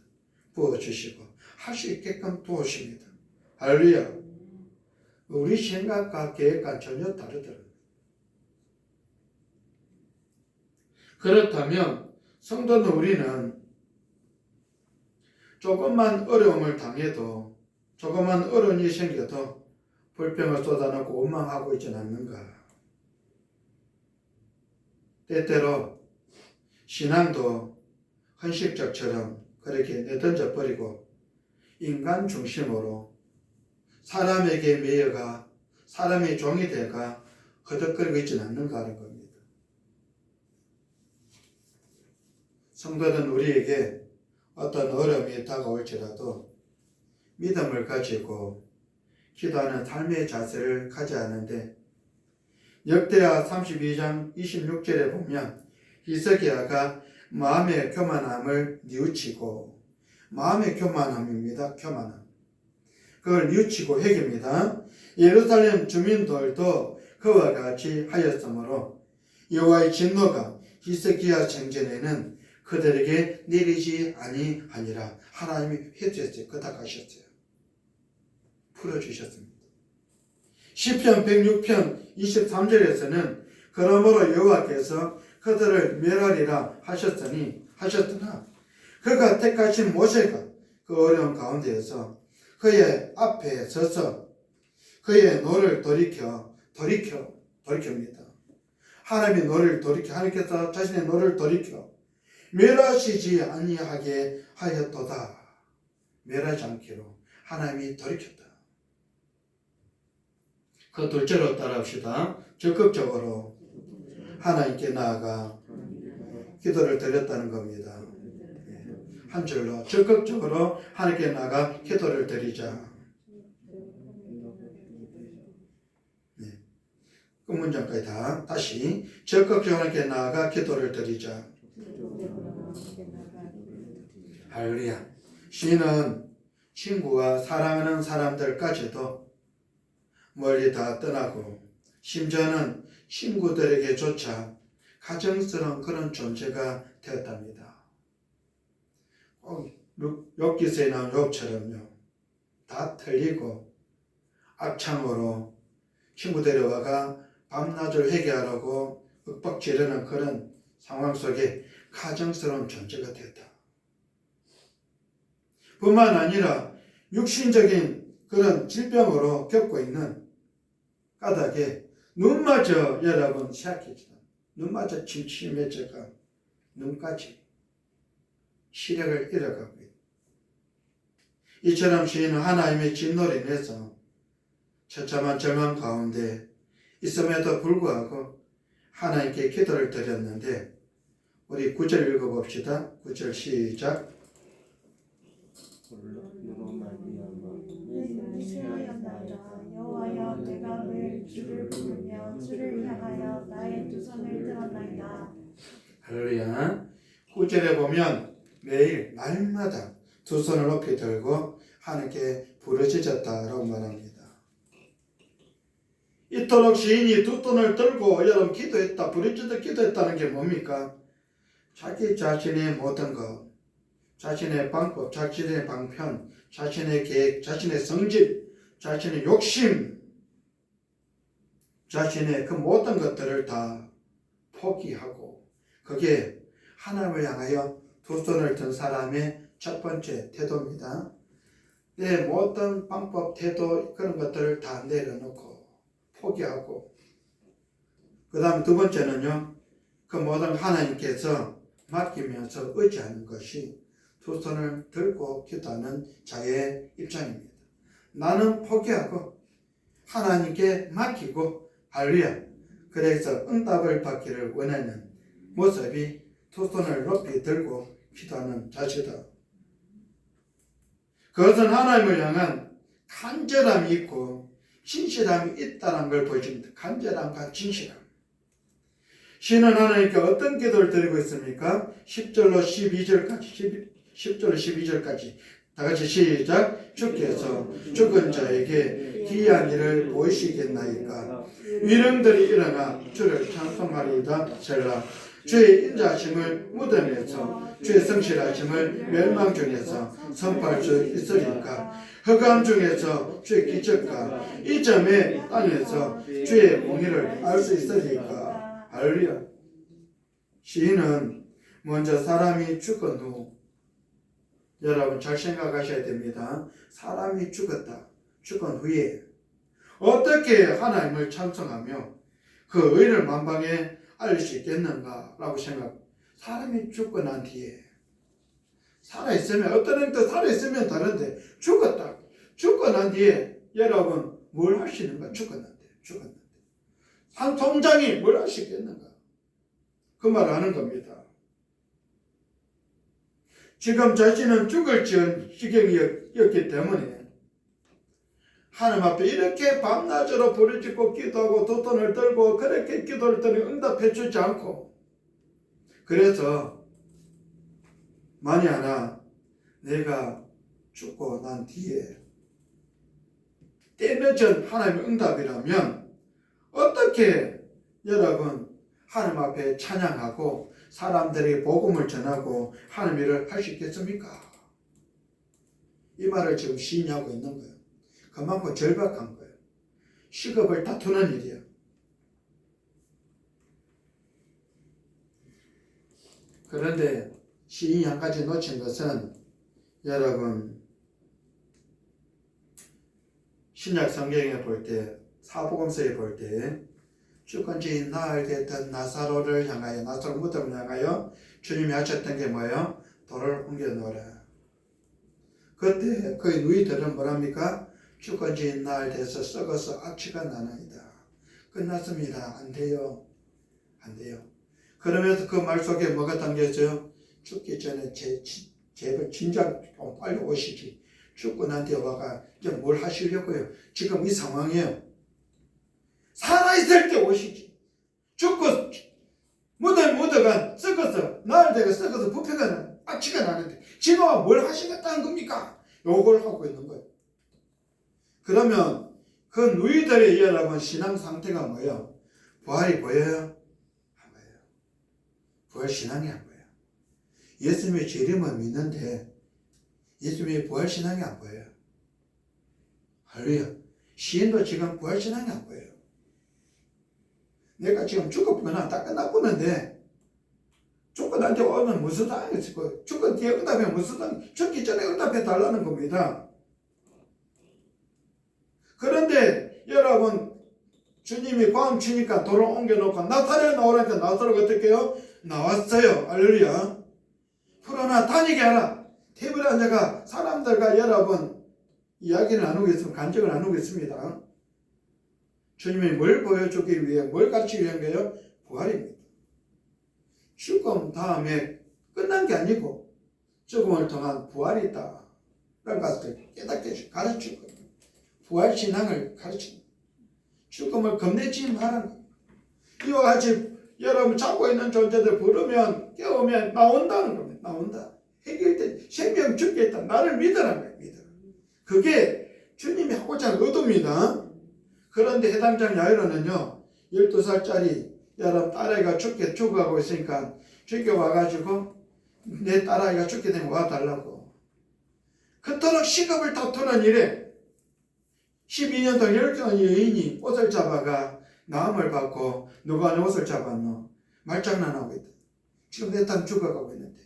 S1: 부어주시고 할 수 있게끔 도우십니다. 할렐루야. 우리 생각과 계획과 전혀 다르더라고요. 그렇다면 성도는 우리는 조금만 어려움을 당해도 조금만 어려운 일이 생겨도 불평을 쏟아놓고 원망하고 있지는 않는가. 때때로 신앙도 헌식적처럼 그렇게 내던져 버리고 인간 중심으로 사람에게 매여가 사람의 종이 되가 허덕거리고 있지는 않는가 하는 겁니다. 성도는 우리에게 어떤 어려움이 다가올지라도 믿음을 가지고 기도하는 삶의 자세를 가져야 하는데 역대하 32장 26절에 보면 히스기야가 마음의 교만함을 뉘우치고 마음의 교만함입니다. 교만함. 그걸 뉘우치고 회개입니다. 예루살렘 주민들도 그와 같이 하였으므로 여호와의 진노가 히스기야 생전에는 그들에게 내리지 아니하니라. 하나님이 회개했어요. 거듭하셨어요. 풀어주셨습니다. 시편 106편 23절에서는 그러므로 여호와께서 그들을 멸하리라 하셨으나 그가 택하신 모세가 그 어려운 가운데에서 그의 앞에 서서 그의 노를 돌이킵니다. 하나님의 노를 돌이켜 하나님께서 자신의 노를 돌이켜 멸하시지 아니하게 하였도다. 멸하지 않기로 하나님이 돌이켰다. 그 둘째로 따라합시다. 적극적으로 하나님께 나아가 기도를 드렸다는 겁니다. 한 줄로 적극적으로 하나님께 나아가 기도를 드리자. 그 문장까지 다시 적극적으로 하나님께 나아가 기도를 드리자. 할렐루야. 시인은 친구와 사랑하는 사람들까지도 멀리 다 떠나고 심지어는 친구들에게조차 가정스러운 그런 존재가 되었답니다. 욥기서에 나온 욥처럼요. 다 틀리고 악창으로 친구 데려와가 밤낮을 회개하라고 윽박 지르는 그런 상황 속에 가정스러운 존재가 되었다. 뿐만 아니라 육신적인 그런 질병으로 겪고 있는 까닭에 눈마저 여러분 시약해지다. 눈마저 침침해져가 눈까지 시력을 잃어가고 있다. 이처럼 시인은 하나님의 진노로 인해서 처참한 절망 가운데 있음에도 불구하고 하나님께 기도를 드렸는데 우리 9절 읽어봅시다. 9절 시작.
S3: 여호와여 내가 매일 주를 부르며 주를 향하여 나의 두 손을 들었나이다.
S1: 할렐루야. 9절에 보면 매일 날마다 두 손을 높이 들고 하나님께 부르짖었다라고 말합니다. 이토록 시인이 두 손을 들고 여러분 기도했다, 부르짖어 기도했다는 게 뭡니까? 자기 자신의 모든 것, 자신의 방법, 자신의 방편, 자신의 계획, 자신의 성질, 자신의 욕심, 자신의 그 모든 것들을 다 포기하고 그게 하나님을 향하여 두 손을 든 사람의 첫 번째 태도입니다. 내 모든 방법, 태도 그런 것들을 다 내려놓고 포기하고 그 다음 두 번째는요. 그 모든 하나님께서 맡기면서 의지하는 것이 두 손을 들고 기도하는 자의 입장입니다. 나는 포기하고 하나님께 맡기고 할렐루야. 그래서 응답을 받기를 원하는 모습이 두 손을 높이 들고 기도하는 자세다. 그것은 하나님을 향한 간절함이 있고 진실함이 있다는 걸 보여줍니다. 간절함과 진실함. 시인은 하나님께 어떤 기도를 드리고 있습니까? 10절로 12절까지 다 같이 시작. 주께서 죽은 자에게 기이한 일을 보이시겠나이까. 위령들이 일어나 주를 찬송하리이다. 셀라. 주의 인자하심을 무덤에서 주의 성실하심을 멸망 중에서 선포할 수 있으리까. 흑암 중에서 주의 기적과 이점의 땅에서 주의 공의를 알 수 있으리까. 할렐루야. 시인은 먼저 사람이 죽은 후 여러분 잘 생각하셔야 됩니다. 사람이 죽었다. 죽은 후에 어떻게 하나님을 찬송하며 그 의를 만방에 알릴 수 있겠는가라고 생각. 사람이 죽고 난 뒤에 살아있으면 어떤 행도 살아있으면 다른데 죽었다. 죽고 난 뒤에 여러분 뭘 하시는가? 죽었는데. 한 통장이 뭘 할 수 있겠는가? 그 말을 하는 겁니다. 지금 자신은 죽을 지경이었기 때문에 하나님 앞에 이렇게 밤낮으로 부르짖고 기도하고 두 손을 들고 그렇게 기도를 드니 응답해 주지 않고 그래서 만에 하나 내가 죽고 난 뒤에 때늦은 하나님의 응답이라면 어떻게 여러분 하나님 앞에 찬양하고 사람들에게 복음을 전하고 하나님 일을 할 수 있겠습니까? 이 말을 지금 시인이 하고 있는 거예요. 그만큼 절박한 거예요. 식업을 다투는 일이에요. 그런데 시인이 한 가지 놓친 것은 여러분 신약 성경에 볼 때 사복음서에 볼 때 죽은 지 나흘 됐던 나사로를 향하여 나사로 무덤을 향하여 주님이 하셨던 게 뭐예요? 돌을 옮겨 놓으라. 그때 그의 누이들은 뭐랍니까? 죽은 지 나흘 돼서 썩어서 악취가 나나이다. 끝났습니다. 안 돼요. 그러면서 그 말 속에 뭐가 담겨져요? 죽기 전에 제발 진작 좀 빨리 오시지. 죽고 난 뒤에 와가 이제 뭘 하시려고요? 지금 이 상황이에요. 살아있을 때 오시지. 죽고 무덤에 묻어간 썩어서 나흘 돼가 썩어서 부패가 나. 아치가 나는데 지가 뭘 하시겠다는 겁니까? 요걸 하고 있는 거예요. 그러면 그 누이들의 여러분 신앙 상태가 뭐예요? 부활이 보여요? 안 보여요. 부활 신앙이 안 보여요. 예수님의 재림은 믿는데 예수님의 부활 신앙이 안 보여요. 할렐루야. 시인도 지금 부활 신앙이 안 보여요. 내가 지금 죽었구나 딱 끝났구는데 죽고 나한테 오면 무슨 당이 있을 거예요. 죽고 뒤에 응답해 무슨 당 죽기 전에 응답해 달라는 겁니다. 그런데 여러분 주님이 광 치니까 돌을 옮겨놓고 나사렛 나오라니까 나사렛 어떻게 해요? 나왔어요. 할렐루야. 풀어나 다니게 하라. 테이블에 앉아가 사람들과 여러분 이야기를 나누겠습니다. 간증을 나누겠습니다. 주님이 뭘 보여주기 위해 뭘 가르치기 위한 거예요? 부활입니다. 죽음 다음에 끝난 게 아니고 죽음을 통한 부활이 있다 라는 것을 깨닫게 가르치고 부활 신앙을 가르칩니다. 죽음을 겁내지 말라는 겁니다. 이와 같이 여러분 자고 있는 존재들 부르면 깨우면 나온다는 겁니다. 나온다. 해결된 생명 죽겠다. 나를 믿으라는 거예요. 믿으라. 그게 주님이 하고자 하는 의도입니다. 그런데 해당장 야이로는요 12살짜리 여러분 딸아이가 죽어가고 있으니까 죽여와가지고 내 딸아이가 죽게 되면 와달라고 그토록 시급을 다투는 일에 12년 동안 열정한 여인이 옷을 잡아가 나음을 받고 누가 내 옷을 잡았노? 말장난하고 있다. 지금 내 딸 죽어가고 있는데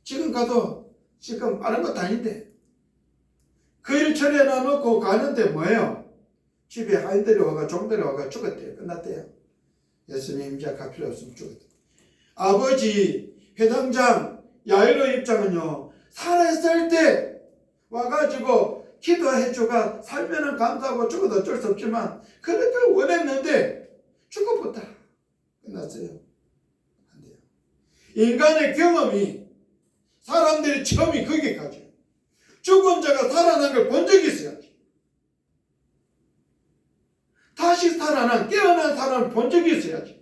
S1: 지금 가도 지금 빠른 것도 아닌데 그 일 처리해 놓고 가는데 뭐예요? 집에 하인들이 와가 종들이 와가 죽었대요. 끝났대요. 예수님 이제 갈 필요 없으면 죽었대요. 아버지 회당장 야이로 입장은요 살아있을 때 와가지고 기도해주가 살면은 감사하고 죽어도 어쩔 수 없지만 그렇게 원했는데 죽어보다 끝났어요. 안 돼요. 인간의 경험이 사람들의 처음이 거기까지 죽은 자가 살아난 걸 본 적이 있어야지. 다시 살아난 깨어난 사람을 본 적이 있어야지.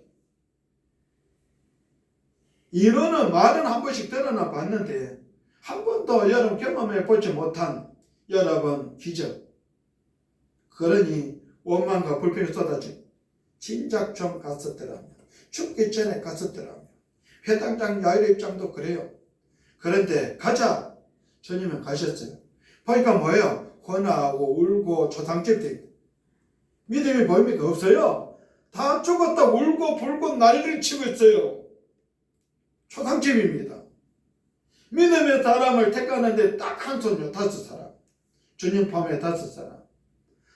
S1: 이론은 말은 한 번씩 들어나 봤는데 한 번도 여러분 경험해 보지 못한 여러분 기적 그러니 원망과 불평이 쏟아지고 진작 좀 갔었더라면 죽기 전에 갔었더라면 회당장 야이로 입장도 그래요. 그런데 가자 주님은 가셨어요. 보니까 뭐예요? 권하고 울고 초상집대 믿음이 보입니까? 없어요. 다 죽었다 울고 불고 난리를 치고 있어요. 초상집입니다. 믿음의 사람을 택하는데 딱 한 손요 5사람 주님 포함해 5사람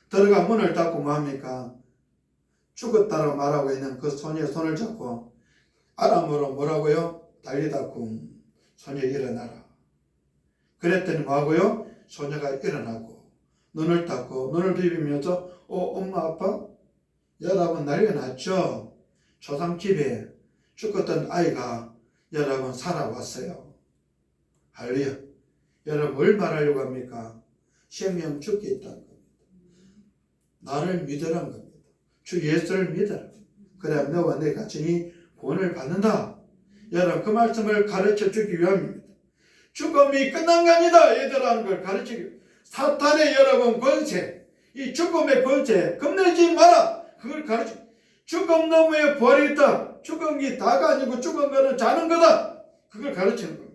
S1: 들어가 문을 닫고 뭐합니까? 죽었다고 말하고 있는 그 소녀의 손을 잡고 아람어로 뭐라고요? 달리다 굼 소녀 일어나라. 그랬더니 뭐하고요? 소녀가 일어나고 눈을 닫고 눈을 비비면서 엄마 아빠? 여러분 난리가 났죠? 초상집에 죽었던 아이가 여러분 살아왔어요. 할렐루야. 여러분 뭘 말하려고 합니까? 생명 죽게 있다는 겁니다. 나를 믿으라는 겁니다. 주 예수를 믿어라. 그래야 너와 내 가정이 구원을 받는다. 여러분 그 말씀을 가르쳐 주기 위함입니다. 죽음이 끝난 게 아니다. 얘들아는 걸 가르치기 위해 사탄의 여러분 권세 이 죽음의 권세 겁내지 마라. 그걸 가르쳐 죽음 너머에 부활이 있다. 죽음이 다가 아니고 죽은 거는 자는 거다. 그걸 가르치는 겁니다.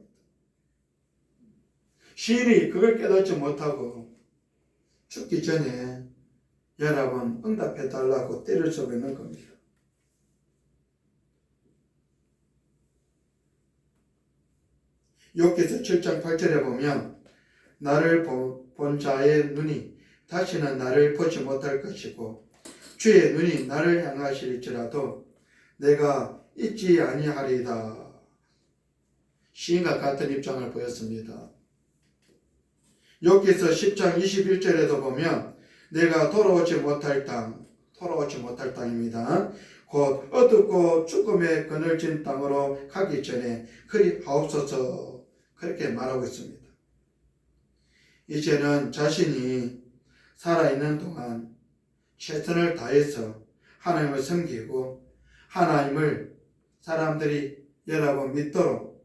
S1: 시인이 그걸 깨닫지 못하고 죽기 전에 여러분 응답해 달라고 때를 쓰고 있는 겁니다. 욥기서 7장 8절에 보면 나를 본 자의 눈이 다시는 나를 보지 못할 것이고 주의 눈이 나를 향하실지라도 내가 잊지 아니하리이다. 시인과 같은 입장을 보였습니다. 욥기서 10장 21절에도 보면 내가 돌아오지 못할 땅입니다. 곧 어둡고 죽음의 그늘진 땅으로 가기 전에 그리 하옵소서 그렇게 말하고 있습니다. 이제는 자신이 살아있는 동안 최선을 다해서 하나님을 섬기고 하나님을 사람들이 여러분 믿도록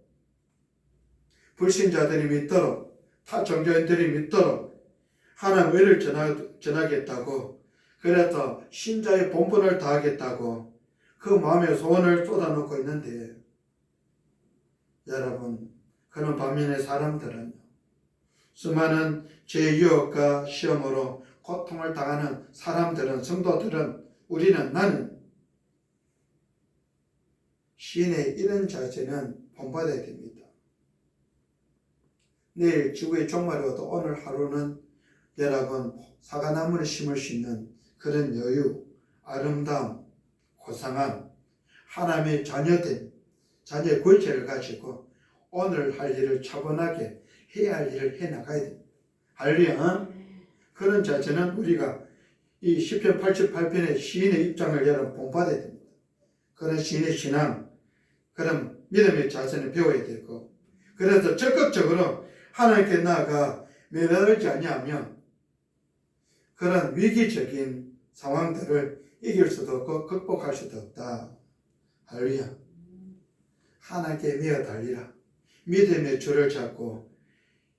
S1: 불신자들이 믿도록, 타 종교인들이 믿도록 하나님 의를 전하겠다고, 그래서 신자의 본분을 다하겠다고 그 마음의 소원을 쏟아놓고 있는데, 여러분, 그런 반면에 사람들은 수많은 죄 유혹과 시험으로 고통을 당하는 사람들은, 성도들은, 나는 시인의 이런 자세는 본받아야 됩니다. 내일 지구의 종말이 와도 오늘 하루는 여러분 사과나무를 심을 수 있는 그런 여유, 아름다움, 고상함, 하나님의 자녀의 권세를 가지고 오늘 할 일을 차분하게 해야 할 일을 해나가야 됩니다. 할렐루야. 그런 자세는 우리가 이 시편 88편의 시인의 입장을 여러분 본받아야 됩니다. 그런 시인의 신앙, 그런 믿음의 자세는 배워야 되고, 그래서 적극적으로 하나님께 나아가 매달리지 아니하면 그런 위기적인 상황들을 이길 수도 없고 극복할 수도 없다. 할렐루야. 하나님께 매어 달리라. 믿음의 줄을 잡고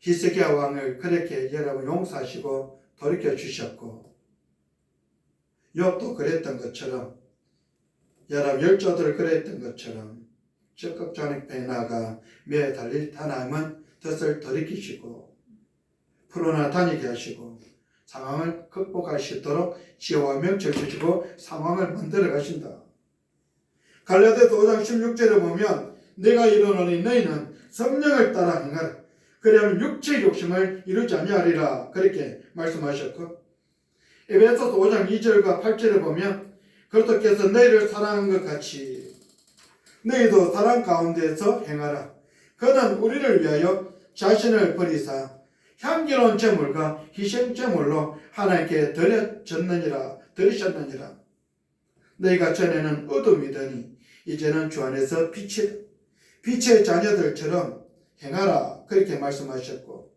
S1: 히스기야 왕을 그렇게 여러분 용서하시고 돌이켜 주셨고, 욥도 그랬던 것처럼, 여러분 열조들 그랬던 것처럼 적극적인 배나가 매어 달릴 하나님은 뜻을 돌이키시고 풀어나 다니게 하시고 상황을 극복할 수 있도록 지혜와 명철 주시고 상황을 만들어 가신다. 갈라디아서 5장 16절에 보면 내가 이르노니 너희는 성령을 따라 행하라. 그리하면 육체의 욕심을 이루지 아니하리라. 그렇게 말씀하셨고, 에베소서 5장 2절과 8절에 보면 그리스도께서 너희를 사랑한 것 같이 너희도 사랑 가운데서 행하라. 그는 우리를 위하여 자신을 버리사 향기로운 제물과 희생제물로 하나님께 드리셨느니라. 너희가 전에는 어둠이더니 이제는 주 안에서 빛의 자녀들처럼 행하라. 그렇게 말씀하셨고,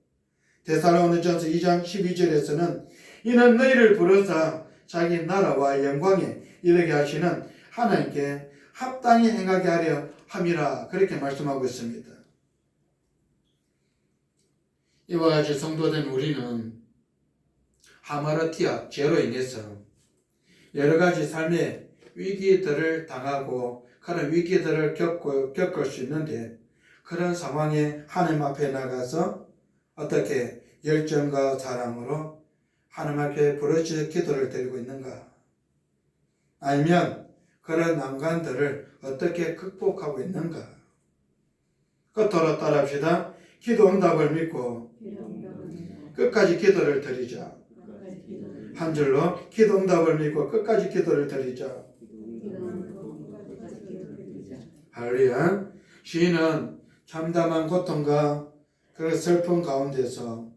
S1: 데살로니가전서 2장 12절에서는 이는 너희를 부르사 자기 나라와 영광에 이르게 하시는 하나님께 합당히 행하게 하려 함이라. 그렇게 말씀하고 있습니다. 이와 같이 성도된 우리는 하마르티아, 죄로 인해서 여러 가지 삶의 위기들을 당하고 그런 위기들을 겪을 수 있는데, 그런 상황에 하나님 앞에 나가서 어떻게 열정과 사랑으로 하나님 앞에 부르짖어 기도를 드리고 있는가? 아니면 그런 난관들을 어떻게 극복하고 있는가? 끝으로 따라합시다. 기도 응답을 믿고 끝까지 기도를 드리자. 한 줄로 기도 응답을 믿고 끝까지 기도를 드리자. 할렐루야. 시인은 참담한 고통과 그 슬픔 가운데서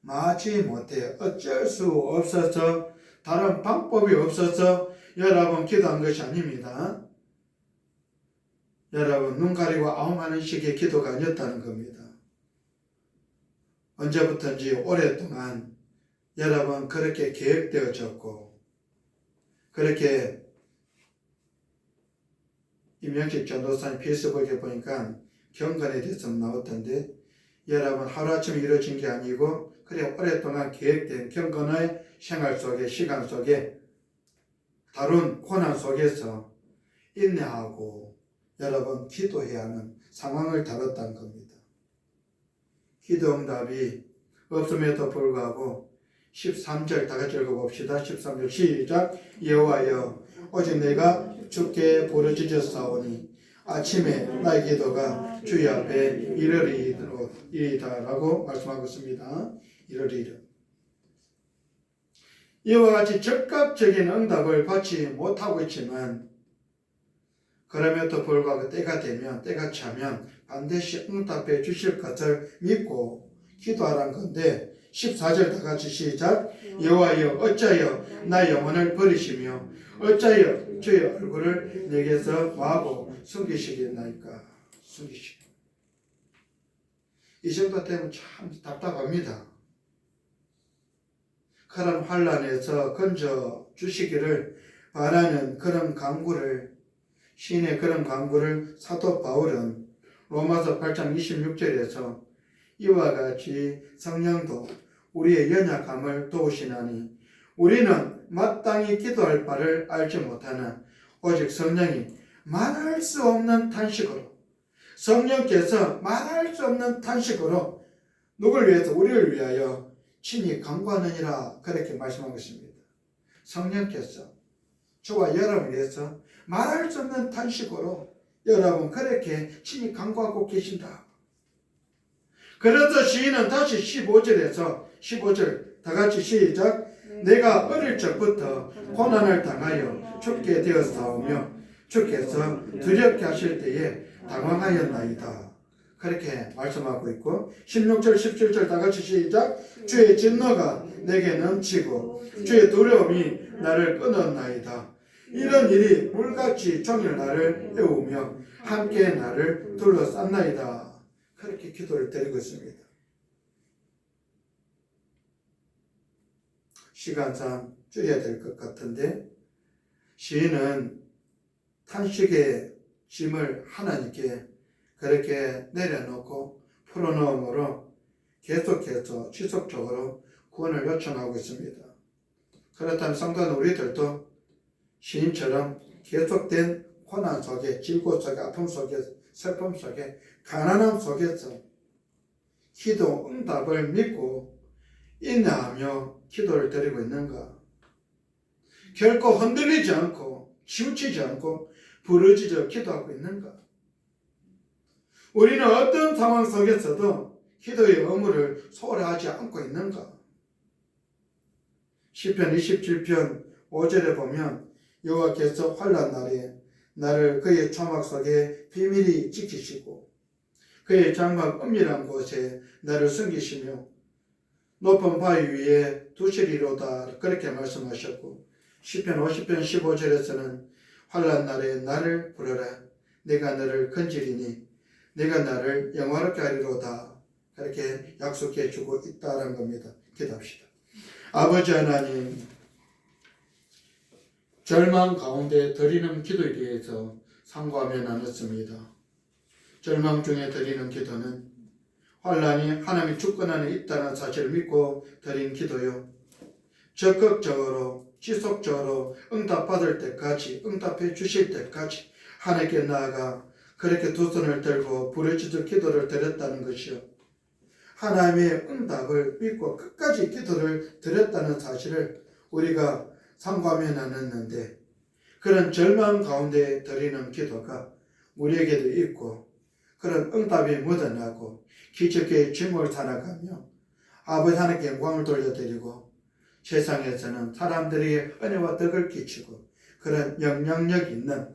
S1: 마치 못해 어쩔 수 없어서, 다른 방법이 없어서 여러분 기도한 것이 아닙니다. 여러분 눈 가리고 아웅하는 식의 기도가 아니었다는 겁니다. 언제부턴지 오랫동안 여러분 그렇게 계획되어졌고, 그렇게 임영식 전도사님 페이스북에 보니까 경건에 대해서 나왔던데, 여러분 하루아침에 이루어진 게 아니고 그래 오랫동안 계획된 경건의 생활 속에, 시간 속에, 다룬 고난 속에서 인내하고 여러분 기도해야 하는 상황을 다뤘다는 겁니다. 기도 응답이 없음에도 불구하고 13절 다 같이 읽어봅시다. 13절 시작. 여호와여 오직 내가 주께 부르짖었사오니 아침에 나의 기도가 주의 앞에 이르리이다 라고 말씀하고 있습니다. 이르리이다. 이와 같이 즉각적인 응답을 받지 못하고 있지만, 그럼에도 불구하고 때가 되면, 때가 차면 반드시 응답해 주실 것을 믿고 기도하라는 건데, 14절 다 같이 시작. 여호와여 어찌하여 나의 영혼을 버리시며 어찌하여 주의 얼굴을 내게서 마하고 숨기시겠나이까. 이 정도 되면 참 답답합니다. 그런 환난에서 건져 주시기를 바라는 그런 간구를, 시인의 그런 간구를 사도 바울은 로마서 8장 26절에서 이와 같이 성령도 우리의 연약함을 도우시나니 우리는 마땅히 기도할 바를 알지 못하는 오직 성령이 말할 수 없는 탄식으로 성령께서 말할 수 없는 탄식으로 누굴 위해서? 우리를 위하여 친히 간구하느니라 그렇게 말씀하고 있습니다. 성령께서 저와 여러분을 위해서 말할 수 없는 탄식으로 여러분 그렇게 친히 간구하고 계신다. 그래서 시인은 다시 15절 다 같이 시작. 내가 어릴 적부터 고난을 당하여 죽게 되었사오며 주께서 두렵게 하실 때에 당황하였나이다. 그렇게 말씀하고 있고 16절 17절 다 같이 시작. 주의 진노가 내게 넘치고 주의 두려움이 나를 끊었나이다. 이런 일이 물같이 종일 나를 애우며 함께 나를 둘러쌌나이다. 그렇게 기도를 드리고 있습니다. 시간상 줄여야 될 것 같은데 시인은 탄식의 짐을 하나님께 그렇게 내려놓고 풀어놓음으로 계속해서 지속적으로 구원을 요청하고 있습니다. 그렇다면 성도는 우리들도 시인처럼 계속된 고난 속에, 질고 속에, 아픔 속에, 슬픔 속에, 가난함 속에서 기도 응답을 믿고 인내하며 기도를 드리고 있는가? 결코 흔들리지 않고 치우치지 않고 부르짖어 기도하고 있는가? 우리는 어떤 상황 속에서도 기도의 의무를 소홀하지 않고 있는가? 시편 27편 5절에 보면 여호와께서 환난 날에 나를 그의 초막 속에 비밀히 지키시고 그의 장막 은밀한 곳에 나를 숨기시며 높은 바위 위에 두시리로다 그렇게 말씀하셨고 시편 50편 15절에서는 환난 날에 나를 부르라 내가 너를 건지리니 내가 나를 영화롭게 하리로다 그렇게 약속해 주고 있다는 겁니다. 기도합시다. 아버지 하나님, 절망 가운데 드리는 기도에 대해서 상고하며 나눴습니다. 절망 중에 드리는 기도는 환난이 하나님의 주권 안에 있다는 사실을 믿고 드린 기도요. 적극적으로 지속적으로 응답받을 때까지 응답해 주실 때까지 하나님께 나아가 그렇게 두 손을 들고 부르짖어 기도를 드렸다는 것이요. 하나님의 응답을 믿고 끝까지 기도를 드렸다는 사실을 우리가 상고하며 나눴는데 그런 절망 가운데 드리는 기도가 우리에게도 있고 그런 응답이 묻어나고 기적의 증을 살아가며 아버지 하나님께 영광을 돌려드리고 세상에서는 사람들이 은혜와 덕을 끼치고 그런 영향력 있는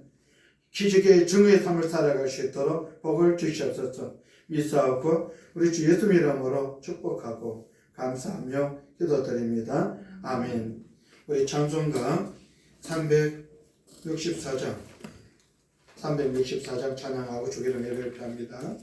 S1: 기적의 증의 삶을 살아갈 수 있도록 복을 주시옵소서. 믿사옵고 우리 주 예수 이름으로 축복하고 감사하며 기도드립니다. 아멘. 우리 찬송가 364장 찬양하고 주기를 예배를 표합니다.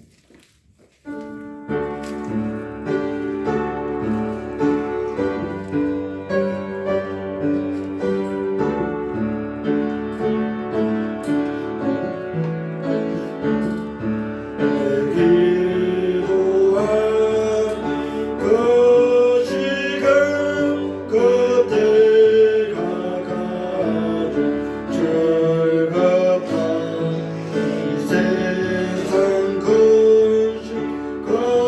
S4: 그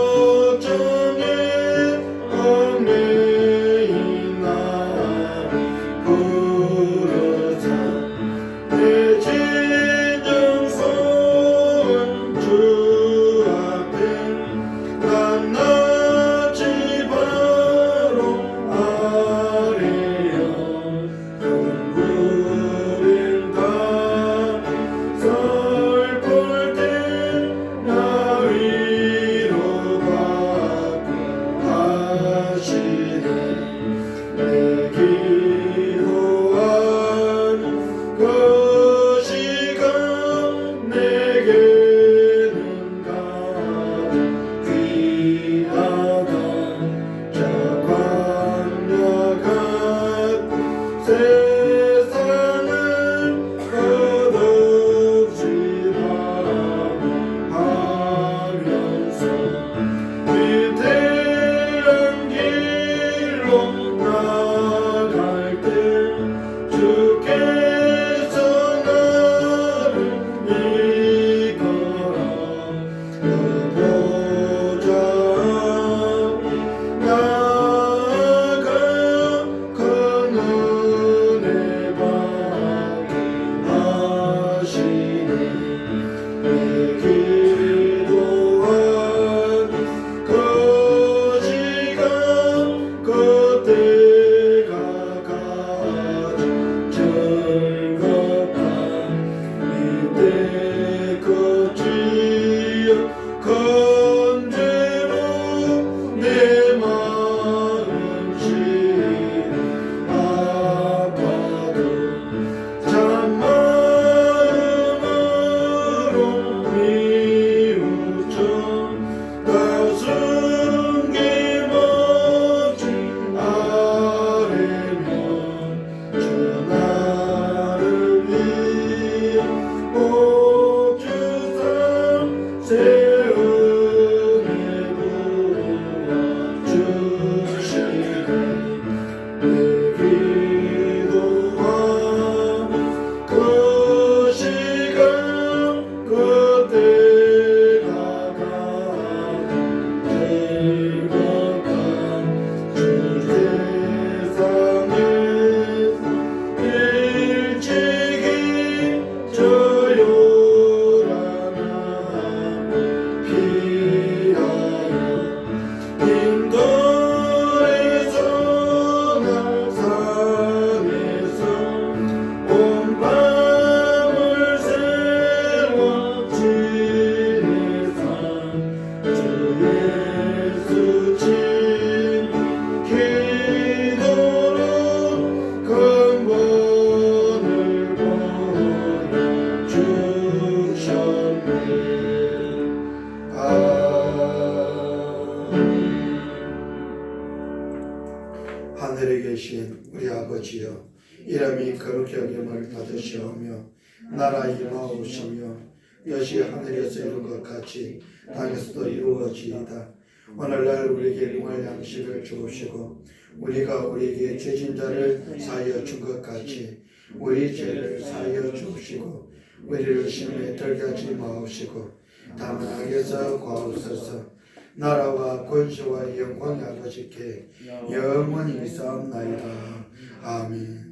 S1: 하늘에 계신 우리 아버지여, 이름이 거룩히 여김을 받으시오며 나라 임하옵시며 뜻이 하늘에서 이룬 것 같이 땅에서도 이루어지이다. 오늘날 우리에게 일용할 양식을 주옵시고 우리가 우리에게 죄진 자를 사하여 준 것 같이 우리 죄를 사하여 주옵시고 우리를 시험에 들게 하지 마옵시고 다만 악에서 구하옵소서. 나라와 권세와 영광이 아버지께 영원히 있사옵나이다. 아멘.